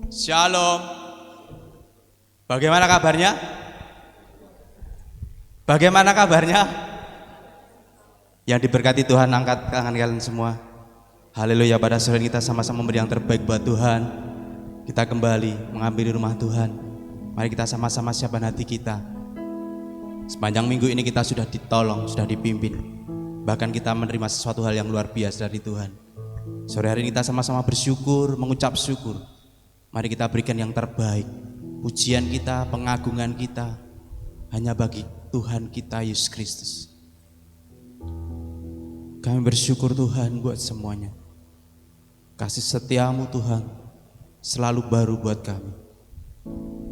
Shalom. Bagaimana kabarnya? Bagaimana kabarnya? Yang diberkati Tuhan, angkat tangan kalian semua. Haleluya, pada sore ini kita sama-sama memberi yang terbaik buat Tuhan. Kita kembali mengambil rumah Tuhan. Mari kita sama-sama siapkan hati kita. Sepanjang minggu ini kita sudah ditolong, sudah dipimpin. Bahkan kita menerima sesuatu hal yang luar biasa dari Tuhan. Sore hari ini kita sama-sama bersyukur, mengucap syukur. Mari kita berikan yang terbaik. Pujian kita, pengagungan kita hanya bagi Tuhan kita Yesus Kristus. Kami bersyukur Tuhan buat semuanya. Kasih setiamu Tuhan selalu baru buat kami.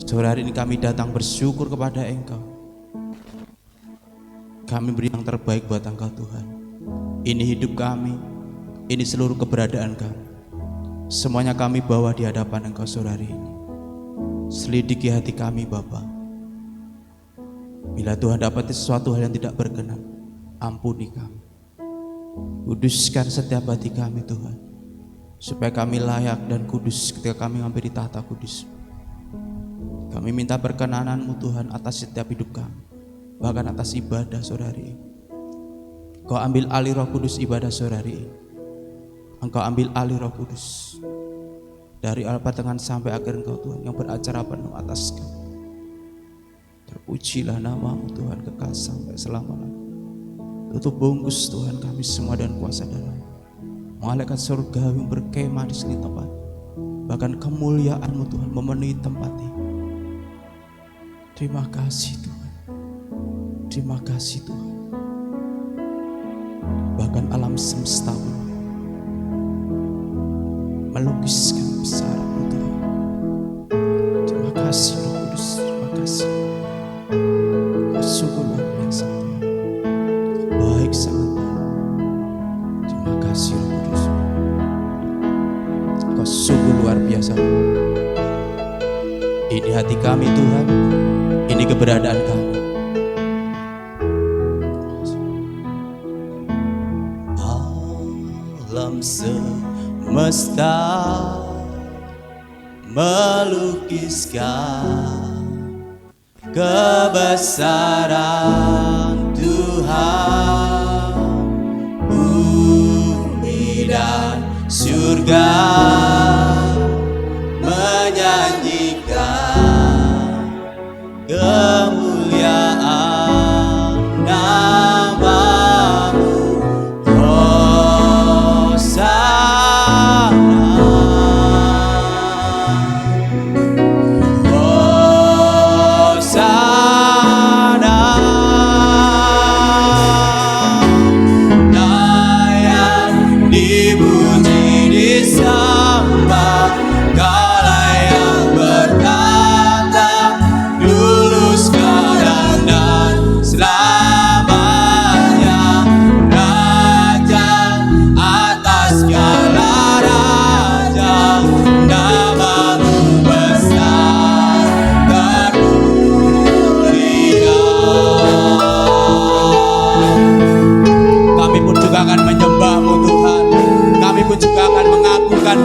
Sore hari ini kami datang bersyukur kepada Engkau. Kami beri yang terbaik buat Engkau Tuhan. Ini hidup kami, ini seluruh keberadaan kami. Semuanya kami bawa di hadapan Engkau sore hari ini. Selidiki hati kami Bapa. Bila Tuhan dapati sesuatu hal yang tidak berkenan, ampuni kami. Kuduskan setiap hati kami Tuhan, supaya kami layak dan kudus ketika kami hampir di tahta kudus. Kami minta perkenanan-Mu Tuhan atas setiap hidup kami, bahkan atas ibadah sore hari ini. Kau ambil alih Roh Kudus ibadah sore hari ini. Engkau ambil alih Roh Kudus dari awal pertengahan sampai akhir Engkau Tuhan yang beracara penuh atas kami. Terpujilah nama-Mu Tuhan kekal sampai selama-lamanya. Tutup bungkus Tuhan kami semua dan kuasa darah. Malaikat surgawi berkemah di sini tempat. Bahkan kemuliaan-Mu Tuhan memenuhi tempat ini. Terima kasih Tuhan. Terima kasih Tuhan. Bahkan alam semesta melukiskan besar-Mu Tuhan. Terima kasih Roh Kudus. Terima kasih. Kau sungguh luar biasa Tuhan. Baik sangat baik. Terima kasih Roh Kudus. Kau sungguh luar biasa. Ini hati kami Tuhan. Ini keberadaan kami. Alam semesta melukiskan kebesaran Tuhan. Bumi dan surga menyanyikan kemuliaan nama-Mu.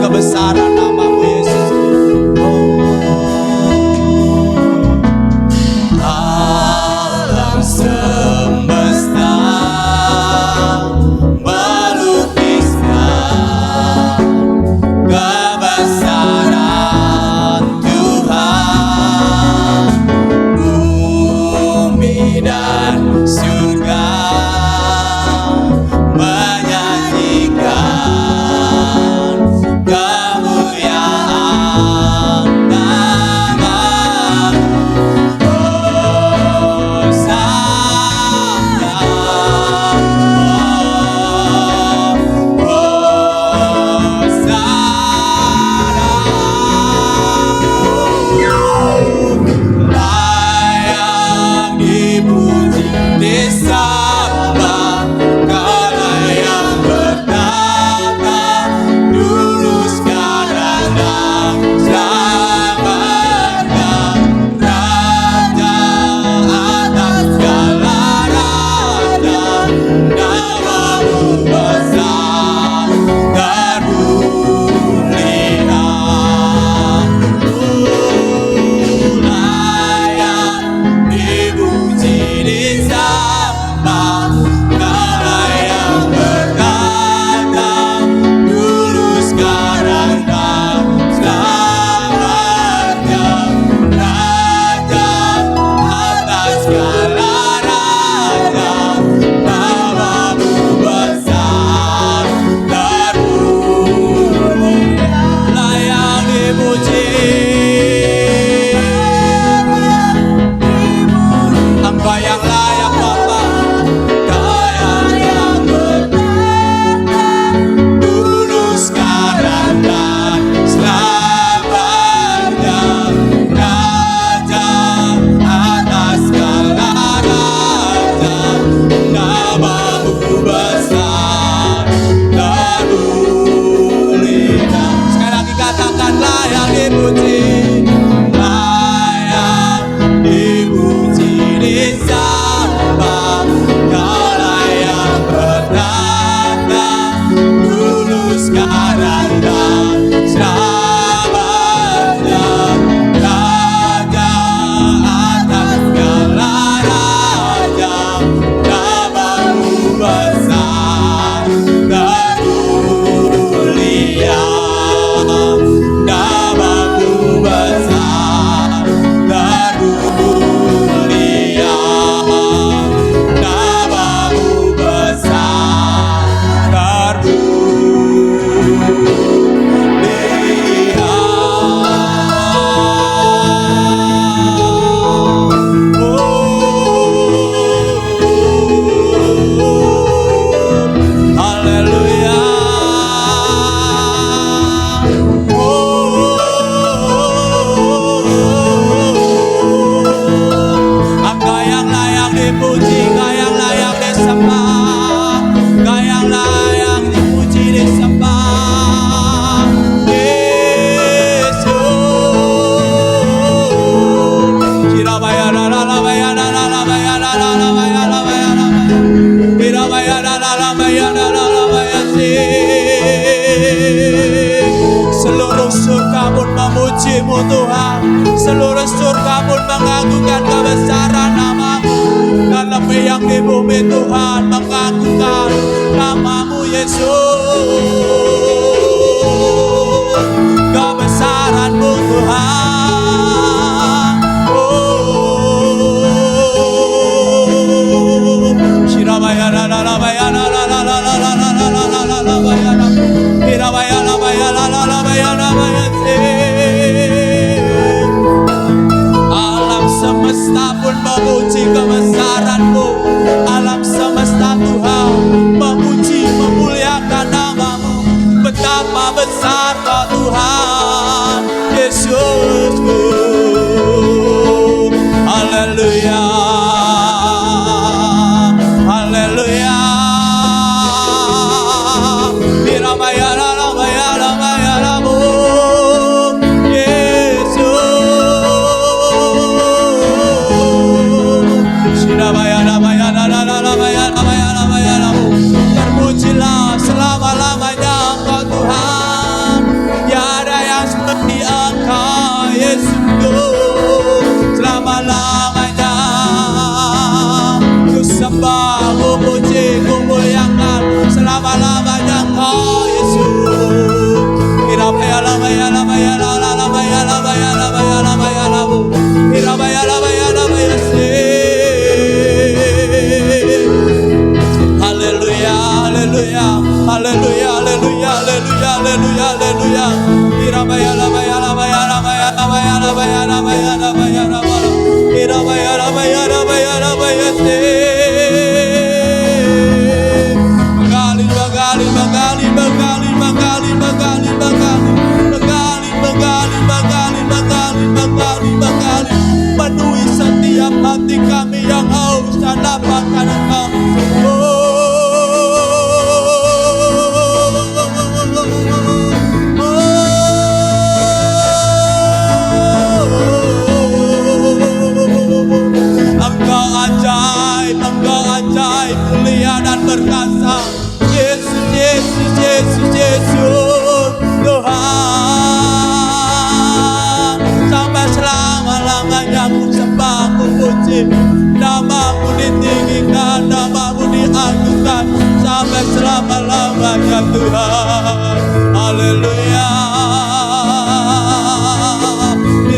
Kebesaran nama-Mu Yesus. Alam semesta melukiskan kebesaran Tuhan. Bumi dan surga menyanyikan kemuliaan surga pun memuji-Mu Tuhan. Seluruh surga pun mengagungkan kebesaran nama-Mu. Dan lebih yang di bumi Tuhan mengagungkan nama-Mu Yesus. Kebesaran-Mu Tuhan. Shirabaya la la la baya la la la la la la la la la la la baya la. Shirabaya la baya la la la baya la baya se. Alam semesta pun memuji kebesaran-Mu. Alam semesta Tuhan memuji memuliakan nama-Mu. Betapa besar Kau Tuhan Yesusku. Haleluya, haleluya. Irabaya la la baya la baya la mu Yesus. Shirabaya la baya la la la la baya la baya la baya la mu. Terpujilah selama-lamanya Engkau Tuhan. Tiada yang seperti Engkau Yesusku. Selama-lamanya ku sembah, ku puji, ku muliakan. Selama-lamanya Engkau Yesus. Irabaya la baya la baya la la la baya la baya la baya la baya la bu. Irabaya la baya se. Haleluya, haleluya, haleluya, haleluya, haleluya, haleluya, haleluya. Irabaya la baya la baya la baya la baya la baya la baya la baya la baya. Irabaya la baya la baya la baya se. Mengalir, mengalir, mengalir, mengalir, mengalir, mengalir, mengalir, mengalir, mengalir, mengalir, mengalir, mengalir, mengalir. Penuhi setiap hati kami yang haus dan lapar karena Engkau. Engkau ajaib, Engkau ajaib, mulia dan perkasa. Yesus, Yesus, Yesus, Yesus, Tuhan. Sampai selama-lamanya ku sembah, ku puji. Nama-Mu ditinggikan, nama-Mu diagungkan. Sampai selama-lamanya Tuhan. Haleluya.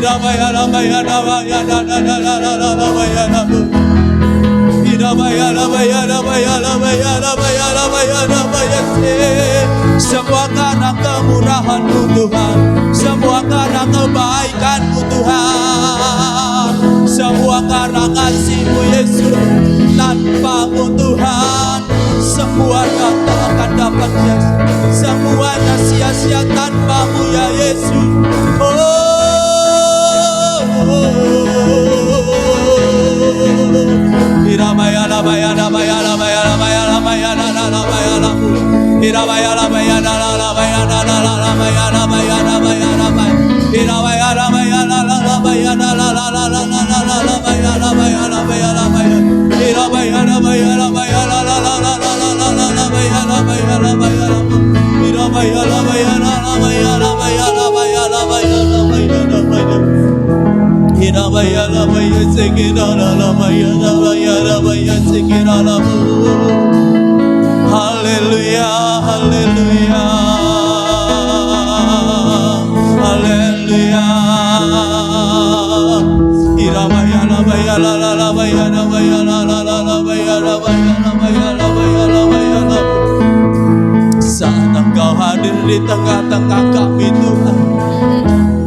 Irabaya la baya la baya la la la la la la la baya la bu. Irabaya la baya la baya la baya la baya la baya la baya se. Semua karena kemurahan-Mu Tuhan, semua karena kebaikan-Mu Tuhan, semua karena kasih-Mu Yesus. Tanpa-Mu Tuhan, semua tak akan dapat Yesus. Semuanya sia-sia tanpa-Mu ya Yesus. Irabaya la baya la baya la baya la baya la baya la la la baya la bu. Irabaya la baya la la la baya la la la la baya la baya la baya la baya. Irabaya la baya la la la baya la la la la la la la la la baya la baya la baya la baya. Irabaya la baya la baya la la la la la la la la la baya la baya la baya la bu. Irabaya la baya la la baya la baya la baya la baya la baya la baya. Irabaya la baya sekira la baya la baya la baya sekira la bu. Haleluya, haleluya, haleluya. Irabaya la baya la la la baya la baya la la la la baya la baya la baya la baya la baya la bu. Saat Engkau hadir di tengah-tengah kami Tuhan,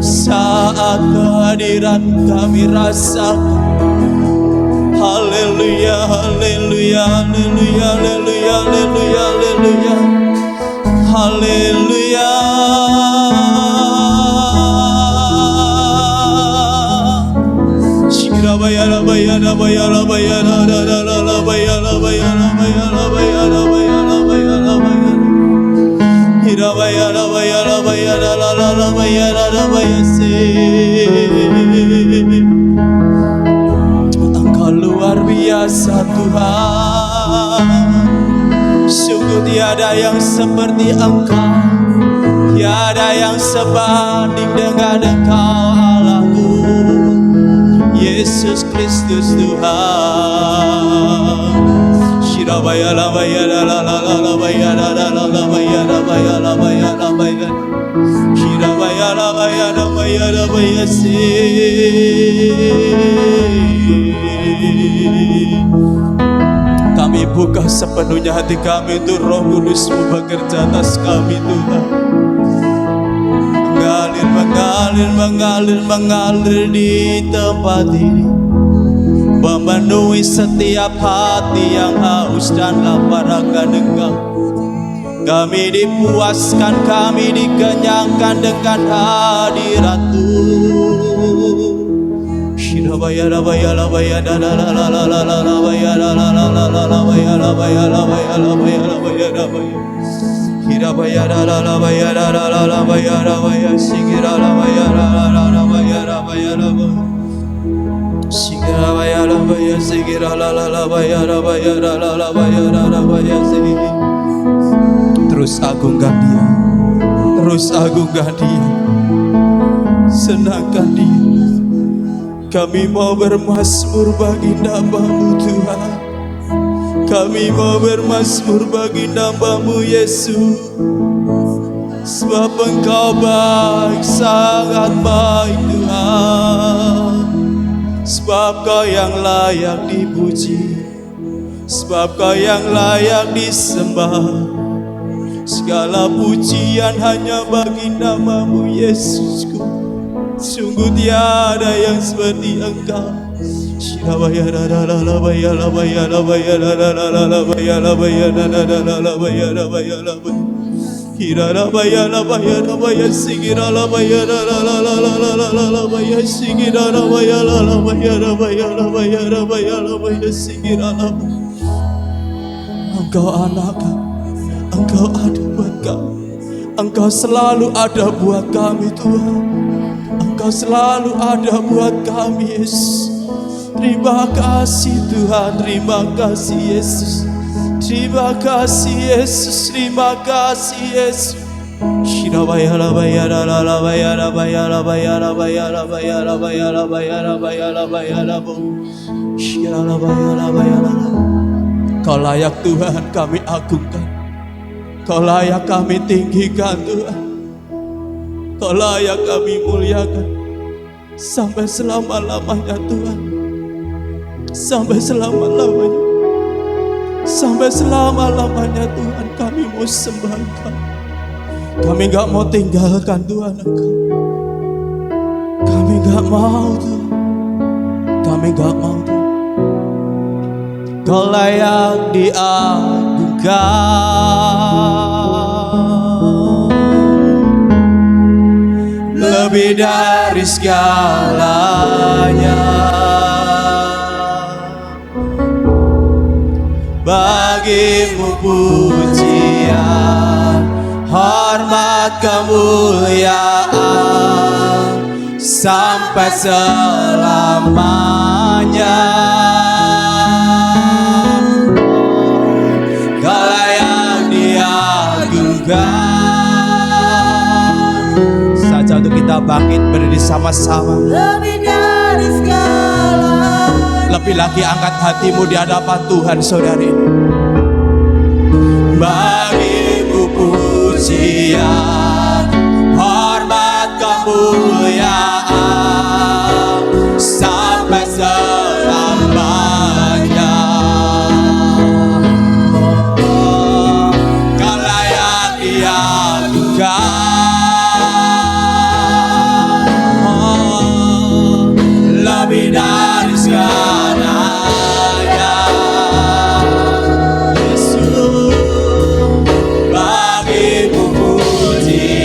saat kehadiran kami rasa. Haleluya, haleluya, haleluya, haleluya, haleluya, haleluya, haleluya. Shirabaya la baya la baya la baya la la la la la baya la baya la baya la baya la baya la baya la baya. Irabaya la baya la baya la la la la baya la la baya se. Engkau luar biasa Tuhan. Sungguh tiada yang seperti Engkau. Tiada yang sebanding dengan Engkau Allahku, Yesus Kristus Tuhan. Shirabaya labaya la la la la labaya la la la labaya labaya labaya labaya. Shirabaya labaya labaya labaya si. Kami buka sepenuhnya hati kami untuk Roh Kudus-Mu bekerja atas kami Tuhan. Mengalir di tempat ini, memenuhi setiap hati yang haus dan lapar akan Engkau. Kami dipuaskan, kami dikenyangkan dengan hadirat-Mu. Shirabaya labaya labaya la la la la la la labaya la la la la la labaya labaya labaya labaya labaya labaya. Hirabaya la la labaya la la la labaya labaya sigira labaya la la la labaya labaya labaya. Sigira labaya sigira la la labaya labaya la la labaya labaya sigira. Terus agungkan Dia, terus agungkan Dia, senangkan Dia. Kami mau bermazmur bagi nama-Mu Tuhan. Kami mau bermazmur bagi nama-Mu Yesus. Sebab Engkau baik, sangat baik Tuhan. Sebab Kau yang layak dipuji, sebab Kau yang layak disembah. Segala pujian hanya bagi nama-Mu Yesusku. Sungguh tiada yang seperti Engkau. Shirabaya la la la la baya la baya la baya la la la la la baya la baya la la la la la baya la baya la baya. Hira la baya la baya la baya sigira la baya la la la la la la la la la baya sigira la baya la la baya la baya la baya la baya la baya sigira la. Engkau anak kami, Engkau ada buat kami, Engkau selalu ada buat kami Tuhan. Engkau selalu ada buat kami Yesus. Terima kasih Tuhan, terima kasih Yesus. Terima kasih Yesus, terima kasih Yesus. Shirabaya labaya la la labaya labaya labaya labaya labaya labaya labaya labaya labaya labaya. Shirabaya labaya la. Kau layak Tuhan, kami agungkan. Kau layak kami tinggikan Tuhan. Kau layak kami muliakan sampai selama-lamanya Tuhan. Sampai selama-lamanya. Sampai selama-lamanya Tuhan kami mau sembah Engkau. Kami gak mau tinggalkan Tuhan Engkau. Kami gak mau Tuhan. Kami gak mau Tuhan. Kau layak diagungkan lebih dari segalanya. Bagimu pujian, hormat, kemuliaan sampai selamanya. Kau layak diagungkan. Saja untuk kita bangkit berdiri sama-sama. Lebih dari segalanya. Lebih lagi angkat hatimu di hadapan Tuhan saudari. Bagimu pujian, hormat, kemuliaan sampai selamanya. Kau layak diagungkan lebih dari segalanya. Yesus, bagimu pujian.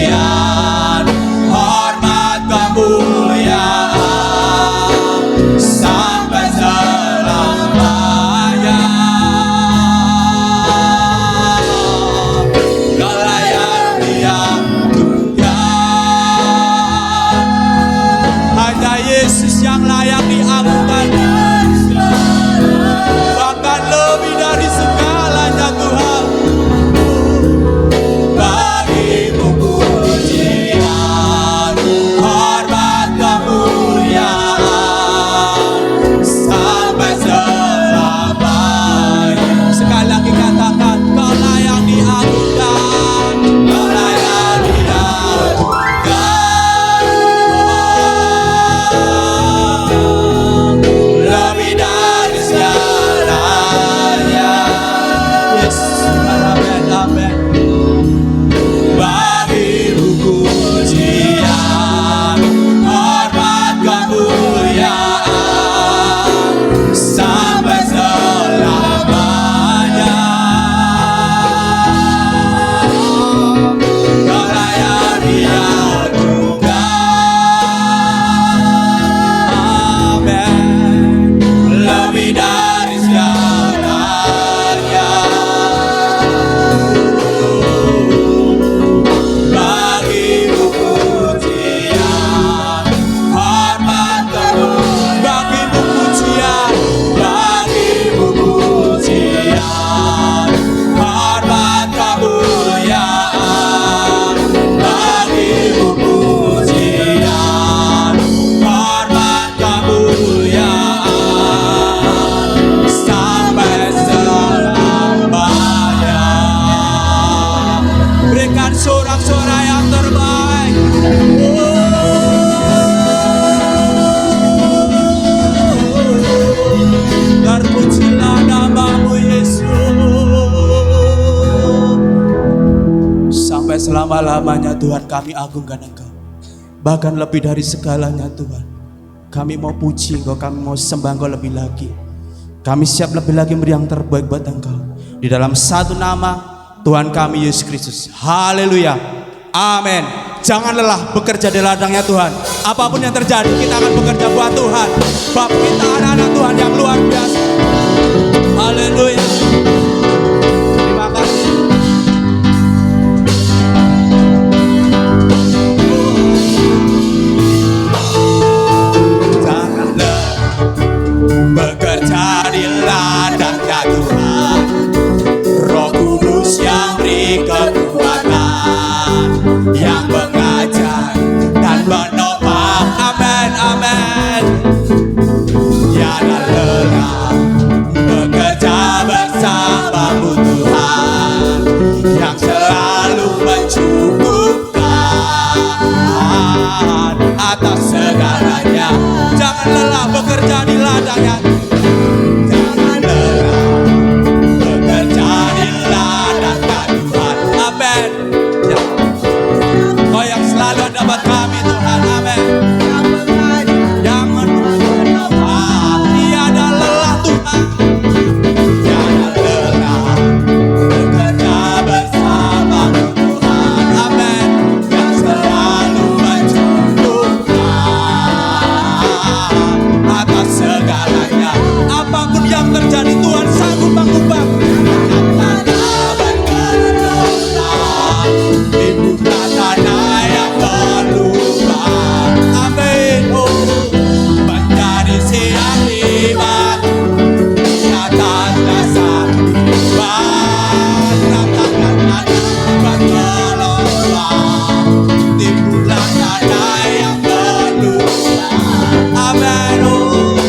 selama-lamanya Tuhan kami agungkan Engkau. Bahkan lebih dari segalanya Tuhan, kami mau puji Engkau, kami mau sembah Engkau lebih lagi. Kami siap lebih lagi memberi yang terbaik buat Engkau. Di dalam satu nama Tuhan kami Yesus Kristus. Haleluya. Amin. Jangan lelah bekerja di ladangnya Tuhan. Apapun yang terjadi, kita akan bekerja buat Tuhan. Sebab kita anak-anak Tuhan yang luar biasa. Haleluya. Terima kasih. Janganlah bekerja di ladangnya Tuhan. Roh Kudus yang beri kekuatan, yang mengajar dan menopang. Amin, amin. Jangan lelah bekerja bersamamu Tuhan, yang selalu mencukupkan atas segalanya. Jangan lelah bekerja di ladangnya. Jangan lelah bekerja di ladangnya Tuhan. Amin. Kau yang selalu ada buat kami Tuhan. Amin. Yang menopang, tiada lelah Tuhan. Jangan lelah bekerja bersamamu Tuhan. Amin. Yang selalu mencukupkan atas segalanya. Apapun yang terjadi Tuhan sanggup mengubah. Di buka tanah yang berlubang. Amin. Oh, menjadi siang iman di atas dasar iman. Ratakan tanah bergelombang di buka tanah yang berlubang. Amin. Oh,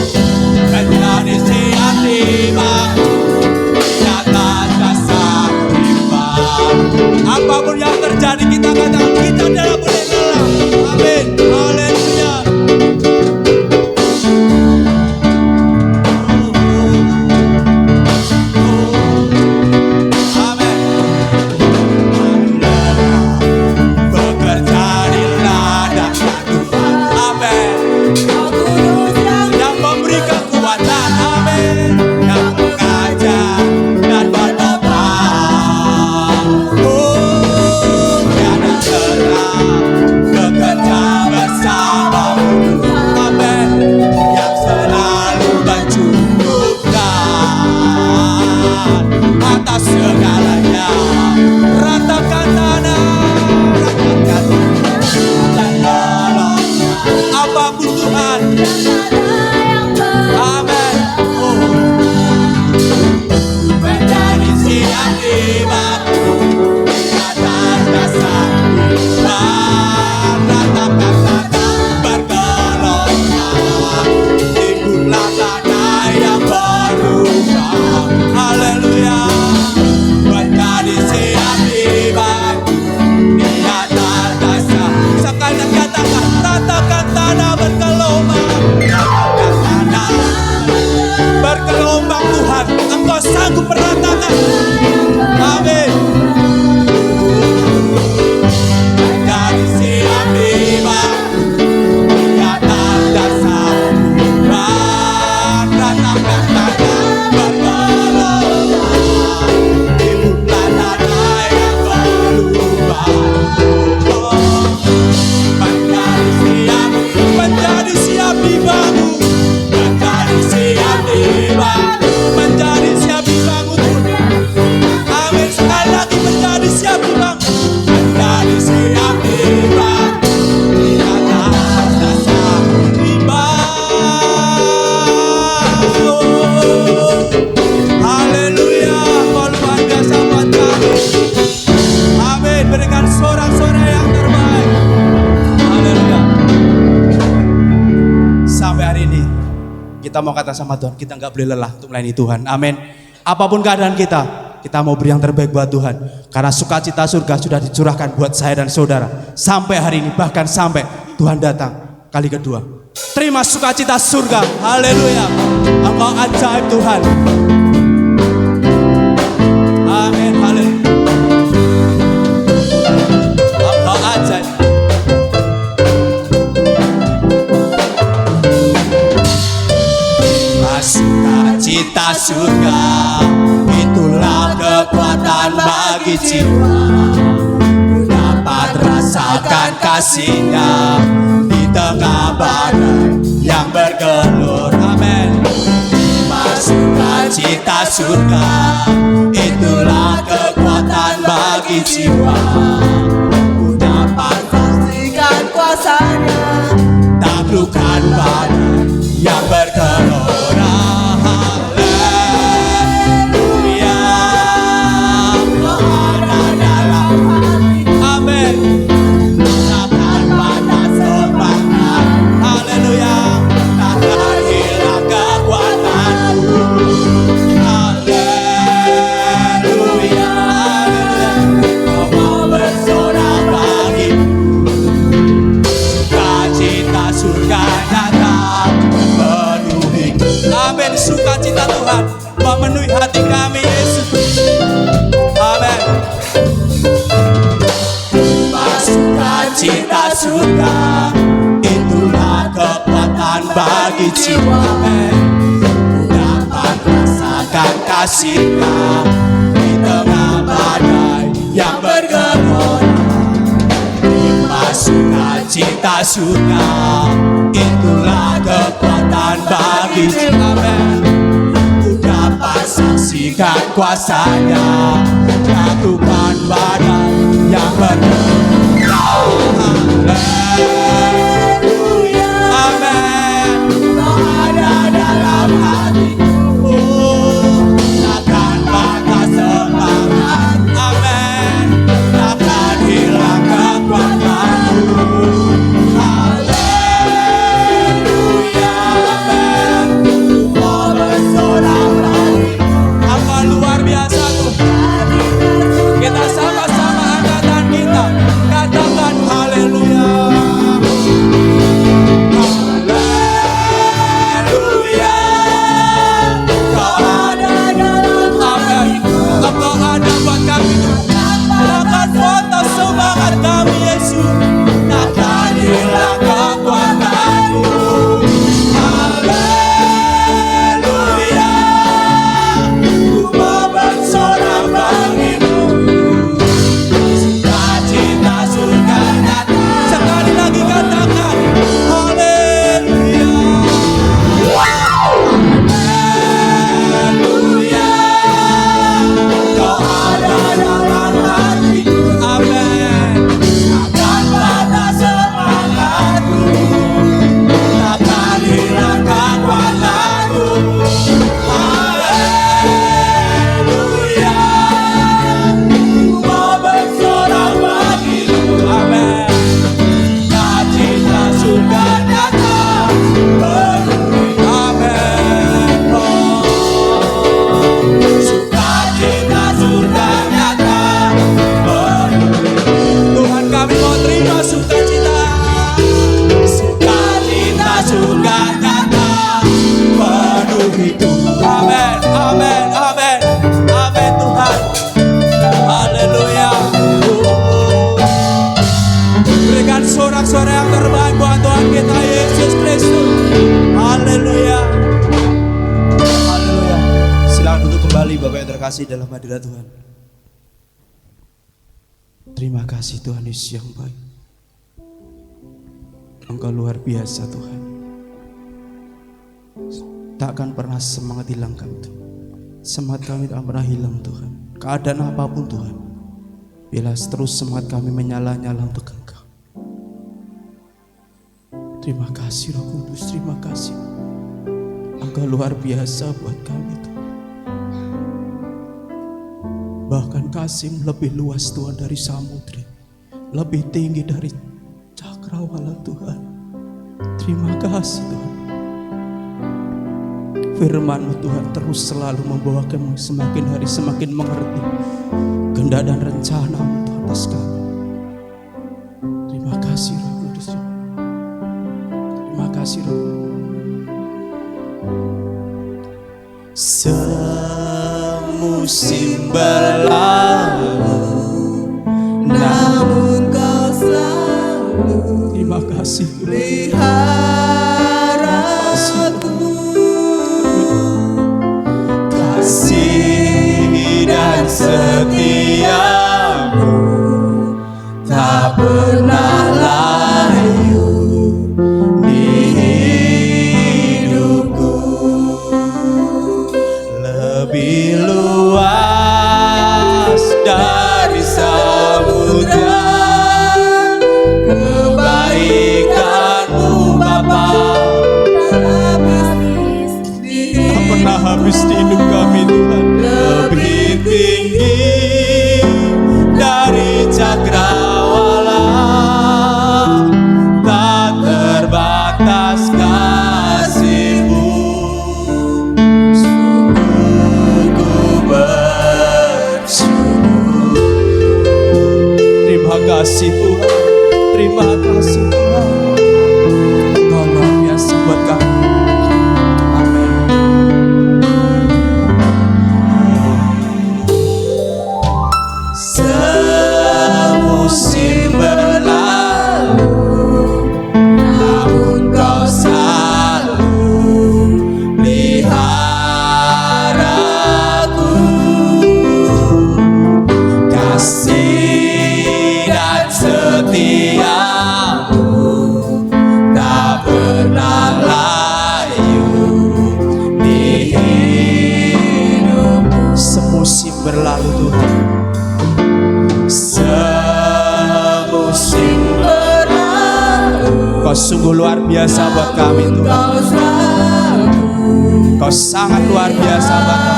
menjadi siang iman di atas dasar iman. Apapun yang terjadi kita katakan kita tidak boleh lelah. Amin. Haleluya. Amin. Bekerja di ladangnya Tuhan. Amin. Yang memberi kekuatan. Amin. Yang mengajar dan menopang. Oh, tiada lelah bekerja bersamamu Tuhan. Amin. Yang selalu mencukupkan atas segalanya. Ratakan tanah, ratakan dan tolong apapun Tuhan. Amin. Oh, menjadi siang iman di atas dasar iman. Ratakan tanah bergelombang di bulan tanah yang berlubang. Haleluya. Menjadi siang iman di atas dasar. Sekali lagi katakan, ratakan tanah bergelombang. Ratakan tanah bergelombang Tuhan. Engkau sanggup meratakan. Amin. Menjadi siang iman di atas dasar iman. Ratakan tanah bergelombang di bulan tanah yang berlubang. Oh, menjadi siap dibangun. Menjadi siap dibangun. Menjadi siap dibangun. Amin. Sekali lagi menjadi siap dibangun. Menjadi siap dibangun di atas dasar iman. Oh, haleluya. Kau luar biasa buat kami. Amin. Berikan sorak-sorai yang terbaik. Haleluya. Sampai hari ini kita mau kata sama Tuhan, kita nggak boleh lelah untuk melayani Tuhan. Amin. Apapun keadaan kita mau beri yang terbaik buat Tuhan. Karena sukacita surga sudah dicurahkan buat saya dan saudara. Sampai hari ini, bahkan sampai Tuhan datang kali kedua. Terima sukacita surga. Haleluya. Engkau ajaib Tuhan. Amin. Haleluya. surga, itulah kekuatan bagi jiwa. Ku dapat rasakan kasih-Nya di tengah badai yang bergelur. Amin. Sukacita surga, itulah kekuatan bagi jiwa. Ku dapat saksikan kuasa-Nya, taklukkan badai yang bergelora. Haleluya, Kau ada dalam hati. Amin. Takkan patah semangat. Haleluya, takkan hilang kekuatanku. Haleluya, Kau mau bersorak bagiku. Sukacita surga datang memenuhi. Amin. Sukacita Tuhan memenuhi hati kami, Yesus. Amin. Sukacita surga, itulah kekuatan bagi jiwa. Amin. Ku dapat rasakan kasih-Nya di tengah badai yang bergelora. Sukacita surga, itulah kekuatan bagi jiwa. Ku dapat saksikan kuasa-Nya, taklukkan badai yang bergelora. Haleluya, amin. Kau ada dalam hatiku, takkan patah semangat. Amin. Takkan hilang kekuatanku. Haleluya, amin. Ku mau bersorak lagi. Apa luar biasa Tuhan. Kita sama-sama angkatan kita katakan haleluya. Haleluya, Kau ada dalam hatiku. Engkau ada buat kami Tuhan. Takkan patah semangat kami Yesus, takkan hilang kekuatanku. Haleluya, ku mau bersorak bagimu. Sukacita surga datang. Sekali lagi katakan haleluya. Haleluya, Kau ada dalam hatiku. Amin. Takkan patah semangatku, takkan hilang kekuatanku. Haleluya, ku mau bersorak bagimu. Amin. Sukacita surga datang memenuhi. Amin. Oh, sukacita surga datang memenuhi. Tuhan, kami mau terima sukacita. Sukacita surga datang memenuhi. Amin, amin, amin, amin Tuhan. Haleluya. Berikan sorak-sorai yang terbaik buat Tuhan kita Yesus Kristus. Haleluya. Haleluya. Silakan duduk kembali Bapak yang terkasih dalam hadirat Tuhan. Terima kasih Tuhan Yesus yang baik. Engkau luar biasa Tuhan. Takkan pernah semangat hilang kami Tuhan. Semangat kami tak pernah hilang Tuhan. Keadaan apapun Tuhan, bila terus semangat kami menyala-nyala untuk Engkau. Terima kasih Roh Kudus, terima kasih. Engkau luar biasa buat kami Tuhan. Bahkan kasih lebih luas Tuhan dari samudra, lebih tinggi dari cakrawala Tuhan. Terima kasih Tuhan. Firman-Mu Tuhan terus selalu membawa kami semakin hari semakin mengerti kehendak dan rencana-Mu Tuhan atas kami. Terima kasih Roh Kudus. Terima kasih Roh. Semusim berlalu, namun Kau selalu. Terima kasih Tuhan. Pelihara aku. pernah layu di hidupku. Lebih luas dari samudra kebaikanmu Bapa, tak pernah habis di hidup kami Tuhan. Lebih tinggi dari cakrawala, tak terbatas kasih-Mu. Sungguh ku bersyukur. Terima kasih Tuhan, terima kasih Tuhan. Engkau luar biasa buat kami. Amin. Semusim berlalu, namun Kau selalu peliharaku. Kasih dan setia-Mu tak pernah layu di hidupku. Semusim berlalu Tuhan, semusim berlalu. Kau sungguh luar biasa buat kami Tuhan. Kau sangat luar biasa Bapa.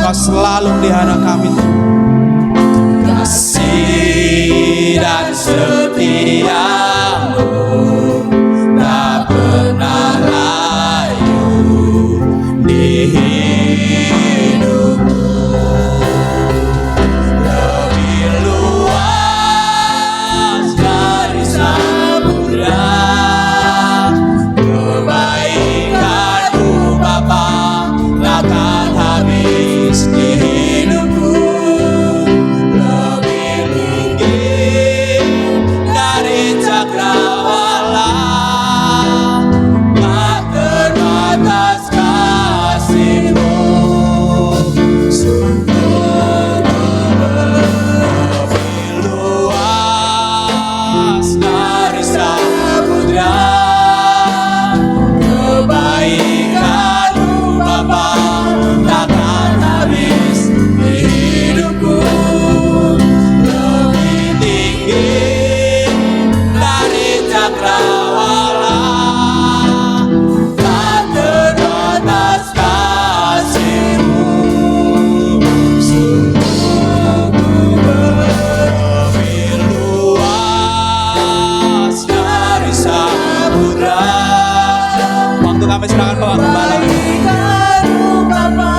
Kau selalu pelihara kami Tuhan. Kasih dan setia-Mu tak pernah layu di hidupku. Lebih luas dari samudra kebaikan-Mu Bapa, takkan habis di hidupku. Lebih tinggi dari cakrawala, tak terbatas kasih-Mu. Sungguh lebih luas dari samudra kebaikan-Mu Bapa, takkan habis di hidupku. Lebih tinggi dari cakrawala, tak terbatas kasih-Mu. Sungguh lebih luas dari samudra. Waktu kami serahkan Bapak Gembala. Kebaikan-Mu Bapa,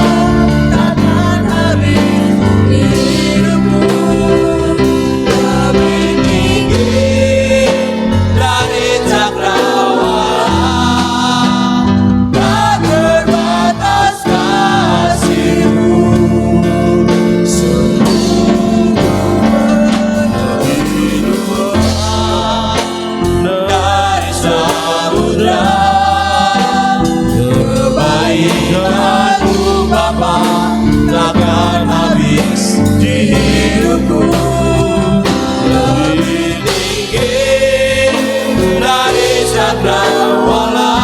takkan habis di hidupku. Lebih tinggi dari cakrawala, tak terbatas kasih-Mu. Sungguh lebih luas dari samudra kebaikan-Mu Bapa, takkan habis di hidupku. Lebih tinggi dari cakrawala,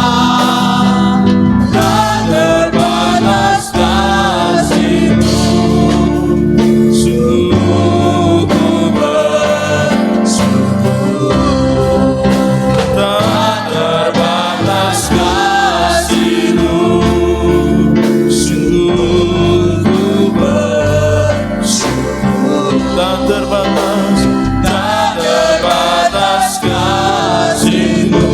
tak terbatas kasih-Mu. Sungguh ku bersyukur, tak terbatas kasih-Mu. Sungguh ku bersyukur, tak terbatas kasih-Mu.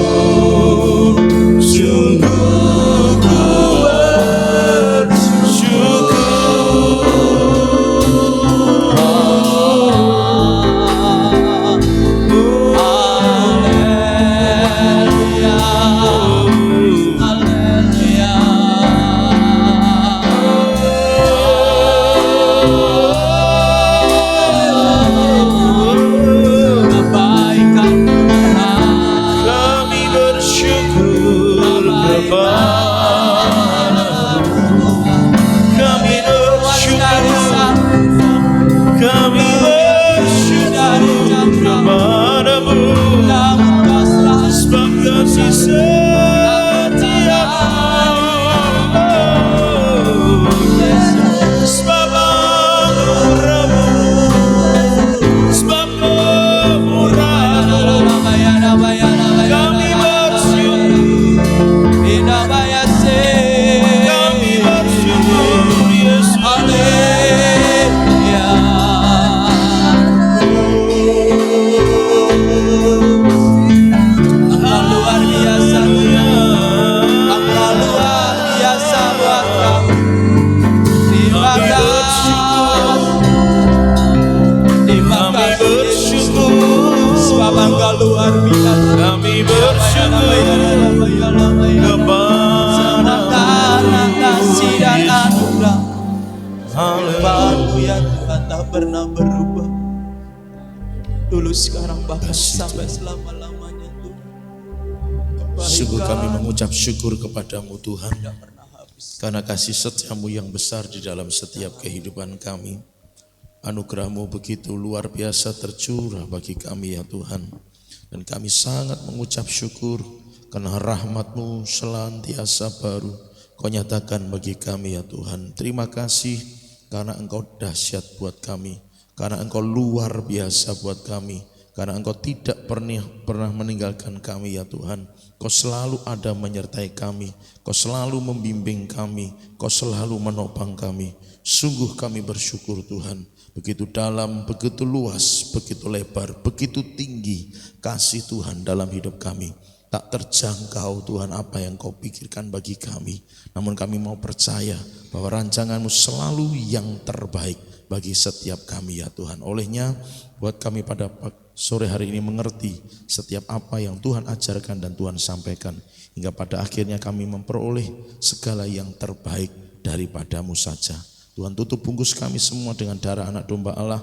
syukur kepadamu. Karena kasih dan anugerah Haleluya. baru ya Tuhan tak pernah berubah. Dulu sekarang bahkan Kasih sampai Tuhan. selama-lamanya Tuhan. Sungguh kami Kebaikan mengucap syukur kepadamu Tuhan, tidak pernah habis. karena kasih setiamu yang besar di dalam setiap kehidupan kami. Anugerahmu begitu luar biasa tercurah bagi kami ya Tuhan. Dan kami sangat mengucap syukur karena rahmat-Mu senantiasa baru Kau nyatakan bagi kami ya Tuhan. Terima kasih karena Engkau dahsyat buat kami, karena Engkau luar biasa buat kami, karena Engkau tidak pernah meninggalkan kami ya Tuhan. Kau selalu ada menyertai kami, Kau selalu membimbing kami, Kau selalu menopang kami. Sungguh kami bersyukur Tuhan. Begitu dalam, begitu luas, begitu lebar, begitu tinggi kasih Tuhan dalam hidup kami. Tak terjangkau Tuhan apa yang Kau pikirkan bagi kami. Namun kami mau percaya bahwa rancangan-Mu selalu yang terbaik bagi setiap kami ya Tuhan. Olehnya buat kami pada sore hari ini mengerti setiap apa yang Tuhan ajarkan dan Tuhan sampaikan. Hingga pada akhirnya kami memperoleh segala yang terbaik daripada-Mu saja. Tuhan, tutup bungkus kami semua dengan darah anak domba Allah,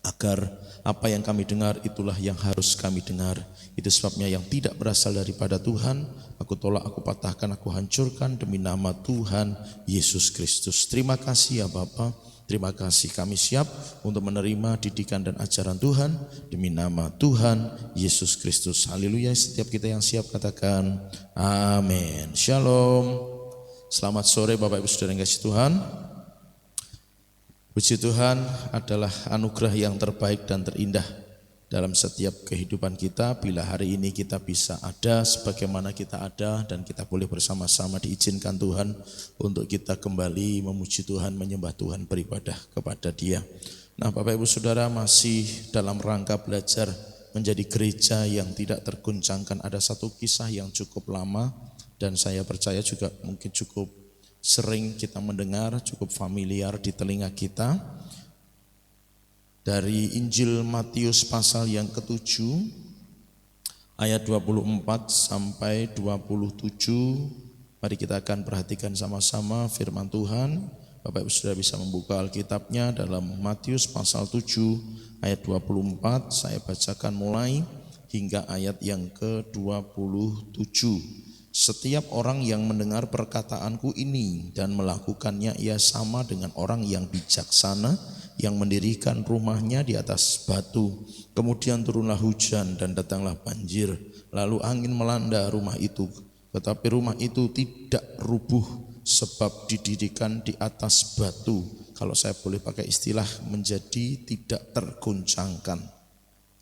agar apa yang kami dengar itulah yang harus kami dengar. Itu sebabnya yang tidak berasal daripada Tuhan, aku tolak, aku patahkan, aku hancurkan demi nama Tuhan Yesus Kristus. Terima kasih ya Bapa, terima kasih. Kami siap untuk menerima didikan dan ajaran Tuhan demi nama Tuhan Yesus Kristus. Haleluya. Setiap kita yang siap katakan amin. Shalom. Selamat sore Bapak Ibu Saudara yang kasih Tuhan. Puji Tuhan, adalah anugerah yang terbaik dan terindah dalam setiap kehidupan kita bila hari ini kita bisa ada sebagaimana kita ada, dan kita boleh bersama-sama diizinkan Tuhan untuk kita kembali memuji Tuhan, menyembah Tuhan, beribadah kepada Dia. Nah Bapak Ibu Saudara, masih dalam rangka belajar menjadi gereja yang tidak terguncangkan. Ada satu kisah yang cukup lama dan saya percaya juga mungkin cukup sering kita mendengar, cukup familiar di telinga kita. Dari Injil Matius pasal yang ke-7 ayat 24 sampai 27. Mari kita akan perhatikan sama-sama firman Tuhan. Bapak Ibu sudah bisa membuka Alkitabnya dalam Matius pasal 7 ayat 24. Saya bacakan mulai hingga ayat yang ke-27. Setiap orang yang mendengar perkataanku ini dan melakukannya, ia sama dengan orang yang bijaksana yang mendirikan rumahnya di atas batu. Kemudian turunlah hujan dan datanglah banjir, lalu angin melanda rumah itu. Tetapi rumah itu tidak rubuh sebab didirikan di atas batu. Kalau saya boleh pakai istilah, menjadi tidak tergoncangkan.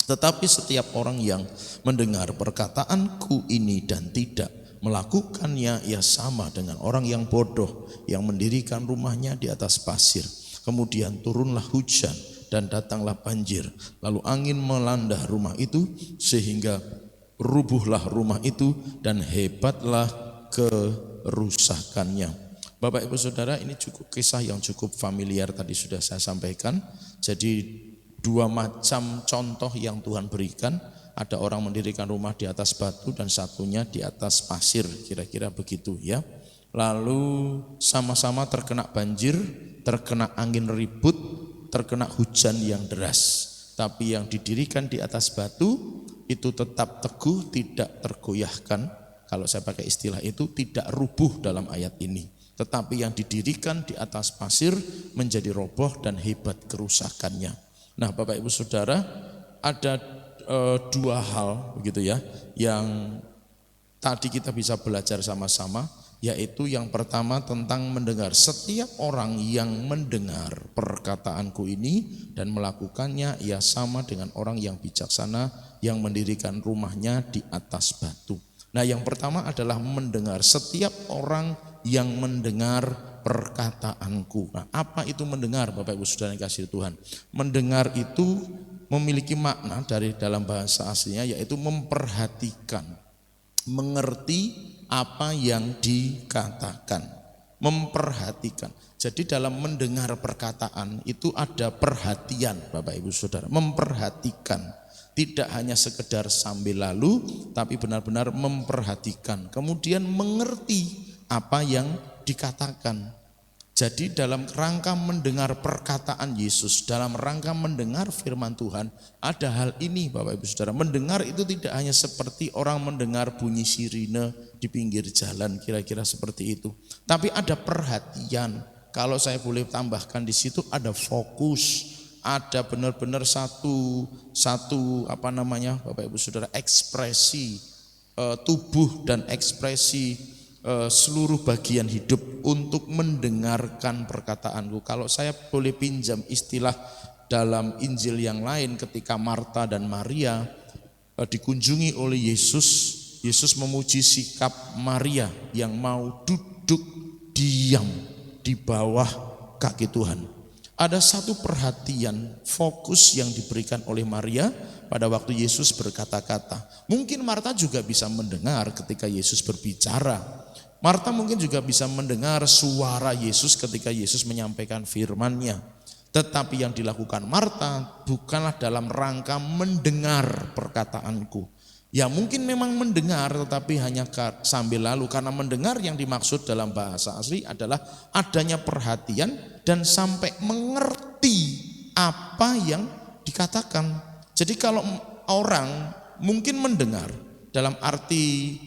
Tetapi setiap orang yang mendengar perkataanku ini dan tidak melakukannya, ia sama dengan orang yang bodoh yang mendirikan rumahnya di atas pasir. Kemudian turunlah hujan dan datanglah banjir, lalu angin melanda rumah itu sehingga rubuhlah rumah itu dan hebatlah kerusakannya. Bapak Ibu Saudara, ini cukup kisah yang cukup familiar tadi sudah saya sampaikan. Jadi dua macam contoh yang Tuhan berikan. Ada orang mendirikan rumah di atas batu dan satunya di atas pasir, kira-kira begitu ya. Lalu sama-sama terkena banjir, terkena angin ribut, terkena hujan yang deras. Tapi yang didirikan di atas batu itu tetap teguh, tidak tergoyahkan. Kalau saya pakai istilah itu, tidak rubuh dalam ayat ini. Tetapi yang didirikan di atas pasir menjadi roboh dan hebat kerusakannya. Nah Bapak Ibu Saudara, ada dua hal begitu ya yang tadi kita bisa belajar sama-sama, yaitu yang pertama tentang mendengar. Setiap orang yang mendengar perkataanku ini dan melakukannya, ia sama dengan orang yang bijaksana yang mendirikan rumahnya di atas batu. Nah yang pertama adalah mendengar. Setiap orang yang mendengar perkataanku. Nah, apa itu mendengar Bapak Ibu Saudara yang kasih Tuhan? Mendengar itu memiliki makna dari dalam bahasa aslinya, yaitu memperhatikan, mengerti apa yang dikatakan, memperhatikan. Jadi dalam mendengar perkataan itu ada perhatian Bapak Ibu Saudara, memperhatikan. Tidak hanya sekedar sambil lalu, tapi benar-benar memperhatikan, kemudian mengerti apa yang dikatakan. Jadi dalam rangka mendengar perkataan Yesus, dalam rangka mendengar firman Tuhan, ada hal ini Bapak Ibu Saudara. Mendengar itu tidak hanya seperti orang mendengar bunyi sirine di pinggir jalan, kira-kira seperti itu. Tapi ada perhatian. Kalau saya boleh tambahkan di situ ada fokus, ada benar-benar satu Bapak Ibu Saudara, ekspresi tubuh dan ekspresi seluruh bagian hidup untuk mendengarkan perkataanku. Kalau saya boleh pinjam istilah dalam Injil yang lain, ketika Marta dan Maria dikunjungi oleh Yesus, Yesus memuji sikap Maria yang mau duduk diam di bawah kaki Tuhan. Ada satu perhatian, fokus yang diberikan oleh Maria pada waktu Yesus berkata-kata. Mungkin Marta juga bisa mendengar ketika Yesus berbicara. Marta mungkin juga bisa mendengar suara Yesus ketika Yesus menyampaikan firman-Nya. Tetapi yang dilakukan Marta bukanlah dalam rangka mendengar perkataanku. Ya mungkin memang mendengar, tetapi hanya sambil lalu. Karena mendengar yang dimaksud dalam bahasa asli adalah adanya perhatian dan sampai mengerti apa yang dikatakan. Jadi kalau orang mungkin mendengar dalam arti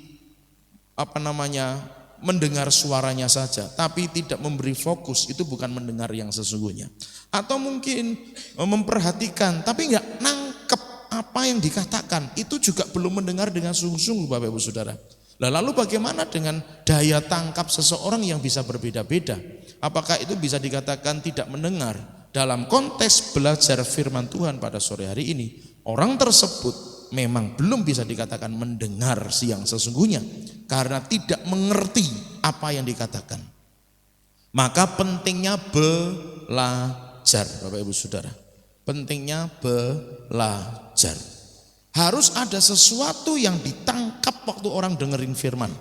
mendengar suaranya saja, tapi tidak memberi fokus, itu bukan mendengar yang sesungguhnya. Atau mungkin memperhatikan, tapi enggak nangkep apa yang dikatakan, itu juga belum mendengar dengan sungguh-sungguh Bapak Ibu Saudara. Lalu bagaimana dengan daya tangkap seseorang yang bisa berbeda-beda? Apakah itu bisa dikatakan tidak mendengar? Dalam konteks belajar firman Tuhan pada sore hari ini, orang tersebut memang belum bisa dikatakan mendengar yang sesungguhnya karena tidak mengerti apa yang dikatakan. Maka pentingnya belajar Bapak Ibu Saudara. Pentingnya belajar. Harus ada sesuatu yang ditangkap waktu orang dengerin firman.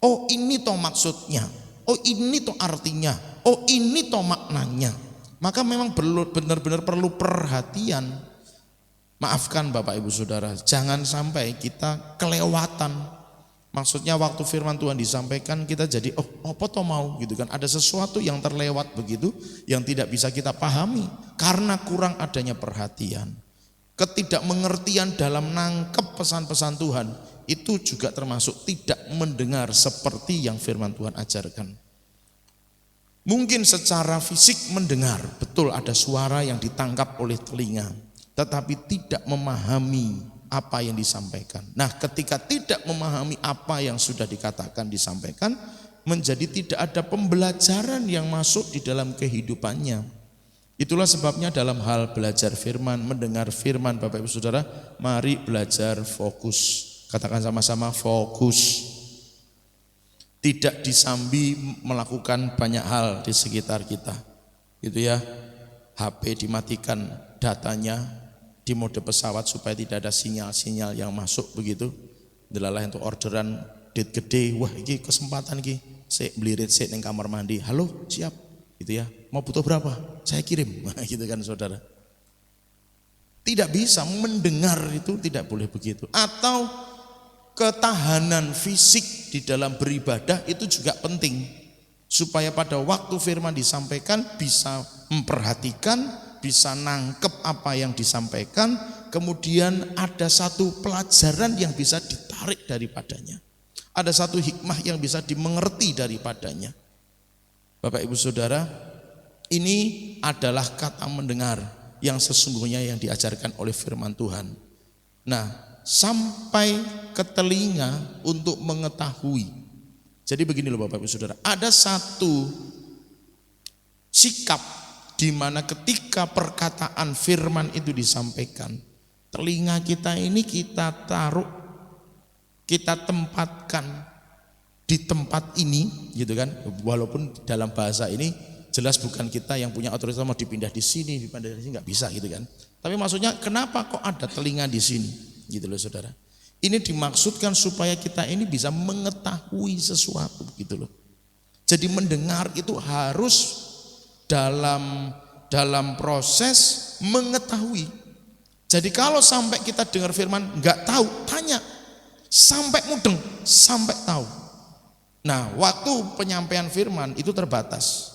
Oh ini toh maksudnya. Oh ini toh artinya. Oh ini toh maknanya. Maka memang benar-benar perlu perhatian. Maafkan Bapak Ibu Saudara, jangan sampai kita kelewatan. Maksudnya waktu firman Tuhan disampaikan kita jadi apa toh mau gitu kan. Ada sesuatu yang terlewat begitu yang tidak bisa kita pahami karena kurang adanya perhatian. Ketidakmengertian dalam nangkep pesan-pesan Tuhan itu juga termasuk tidak mendengar seperti yang firman Tuhan ajarkan. Mungkin secara fisik mendengar, betul ada suara yang ditangkap oleh telinga, tetapi tidak memahami apa yang disampaikan. Nah, ketika tidak memahami apa yang sudah dikatakan disampaikan, menjadi tidak ada pembelajaran yang masuk di dalam kehidupannya. Itulah sebabnya dalam hal belajar firman, mendengar firman Bapak Ibu Saudara, mari belajar fokus. Katakan sama-sama fokus. Tidak disambi melakukan banyak hal di sekitar kita. Gitu ya. HP dimatikan datanya di mode pesawat supaya tidak ada sinyal-sinyal yang masuk begitu. Delalah untuk orderan duit gede, wah ini kesempatan ini. Saya belirit saya di kamar mandi. Halo, siap. Gitu ya. Mau butuh berapa? Saya kirim. Gitu kan Saudara. Tidak bisa mendengar itu tidak boleh begitu. Atau ketahanan fisik di dalam beribadah itu juga penting. Supaya pada waktu firman disampaikan bisa memperhatikan, bisa nangkep apa yang disampaikan, kemudian ada satu pelajaran yang bisa ditarik daripadanya. Ada satu hikmah yang bisa dimengerti daripadanya. Bapak Ibu Saudara, ini adalah kata mendengar yang sesungguhnya yang diajarkan oleh firman Tuhan. Nah, sampai ke telinga untuk mengetahui. Jadi begini loh Bapak Ibu Saudara, ada satu sikap di mana ketika perkataan firman itu disampaikan, telinga kita ini kita taruh, kita tempatkan di tempat ini, gitu kan? Walaupun dalam bahasa ini jelas bukan kita yang punya otoritas mau dipindah di sini, dipindah di sini nggak bisa, gitu kan? Tapi maksudnya kenapa kok ada telinga di sini, gitu loh Saudara? Ini dimaksudkan supaya kita ini bisa mengetahui sesuatu, gitu loh. Jadi mendengar itu harus dalam proses mengetahui. Jadi kalau sampai kita dengar firman nggak tahu, tanya. Sampai mudeng, sampai tahu. Nah, waktu penyampaian firman itu terbatas.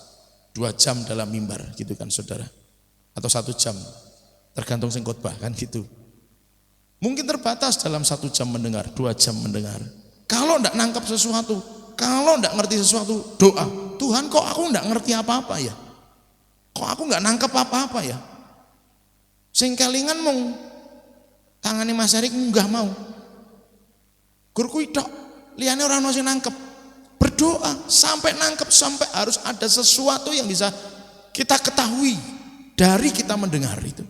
2 jam dalam mimbar gitu kan saudara. Atau 1 jam, tergantung sing khotbah kan gitu. Mungkin terbatas dalam 1 jam mendengar, 2 jam mendengar. Kalau enggak nangkap sesuatu, kalau enggak ngerti sesuatu, doa. Tuhan, kok aku enggak ngerti apa-apa ya? Kok aku enggak nangkep apa-apa ya? Sing kelingan mung tangane Mas Erik munggah mau. Gur kuwi tok, liyane ora ono sing nangkep. Berdoa sampai nangkep, sampai harus ada sesuatu yang bisa kita ketahui dari kita mendengar itu.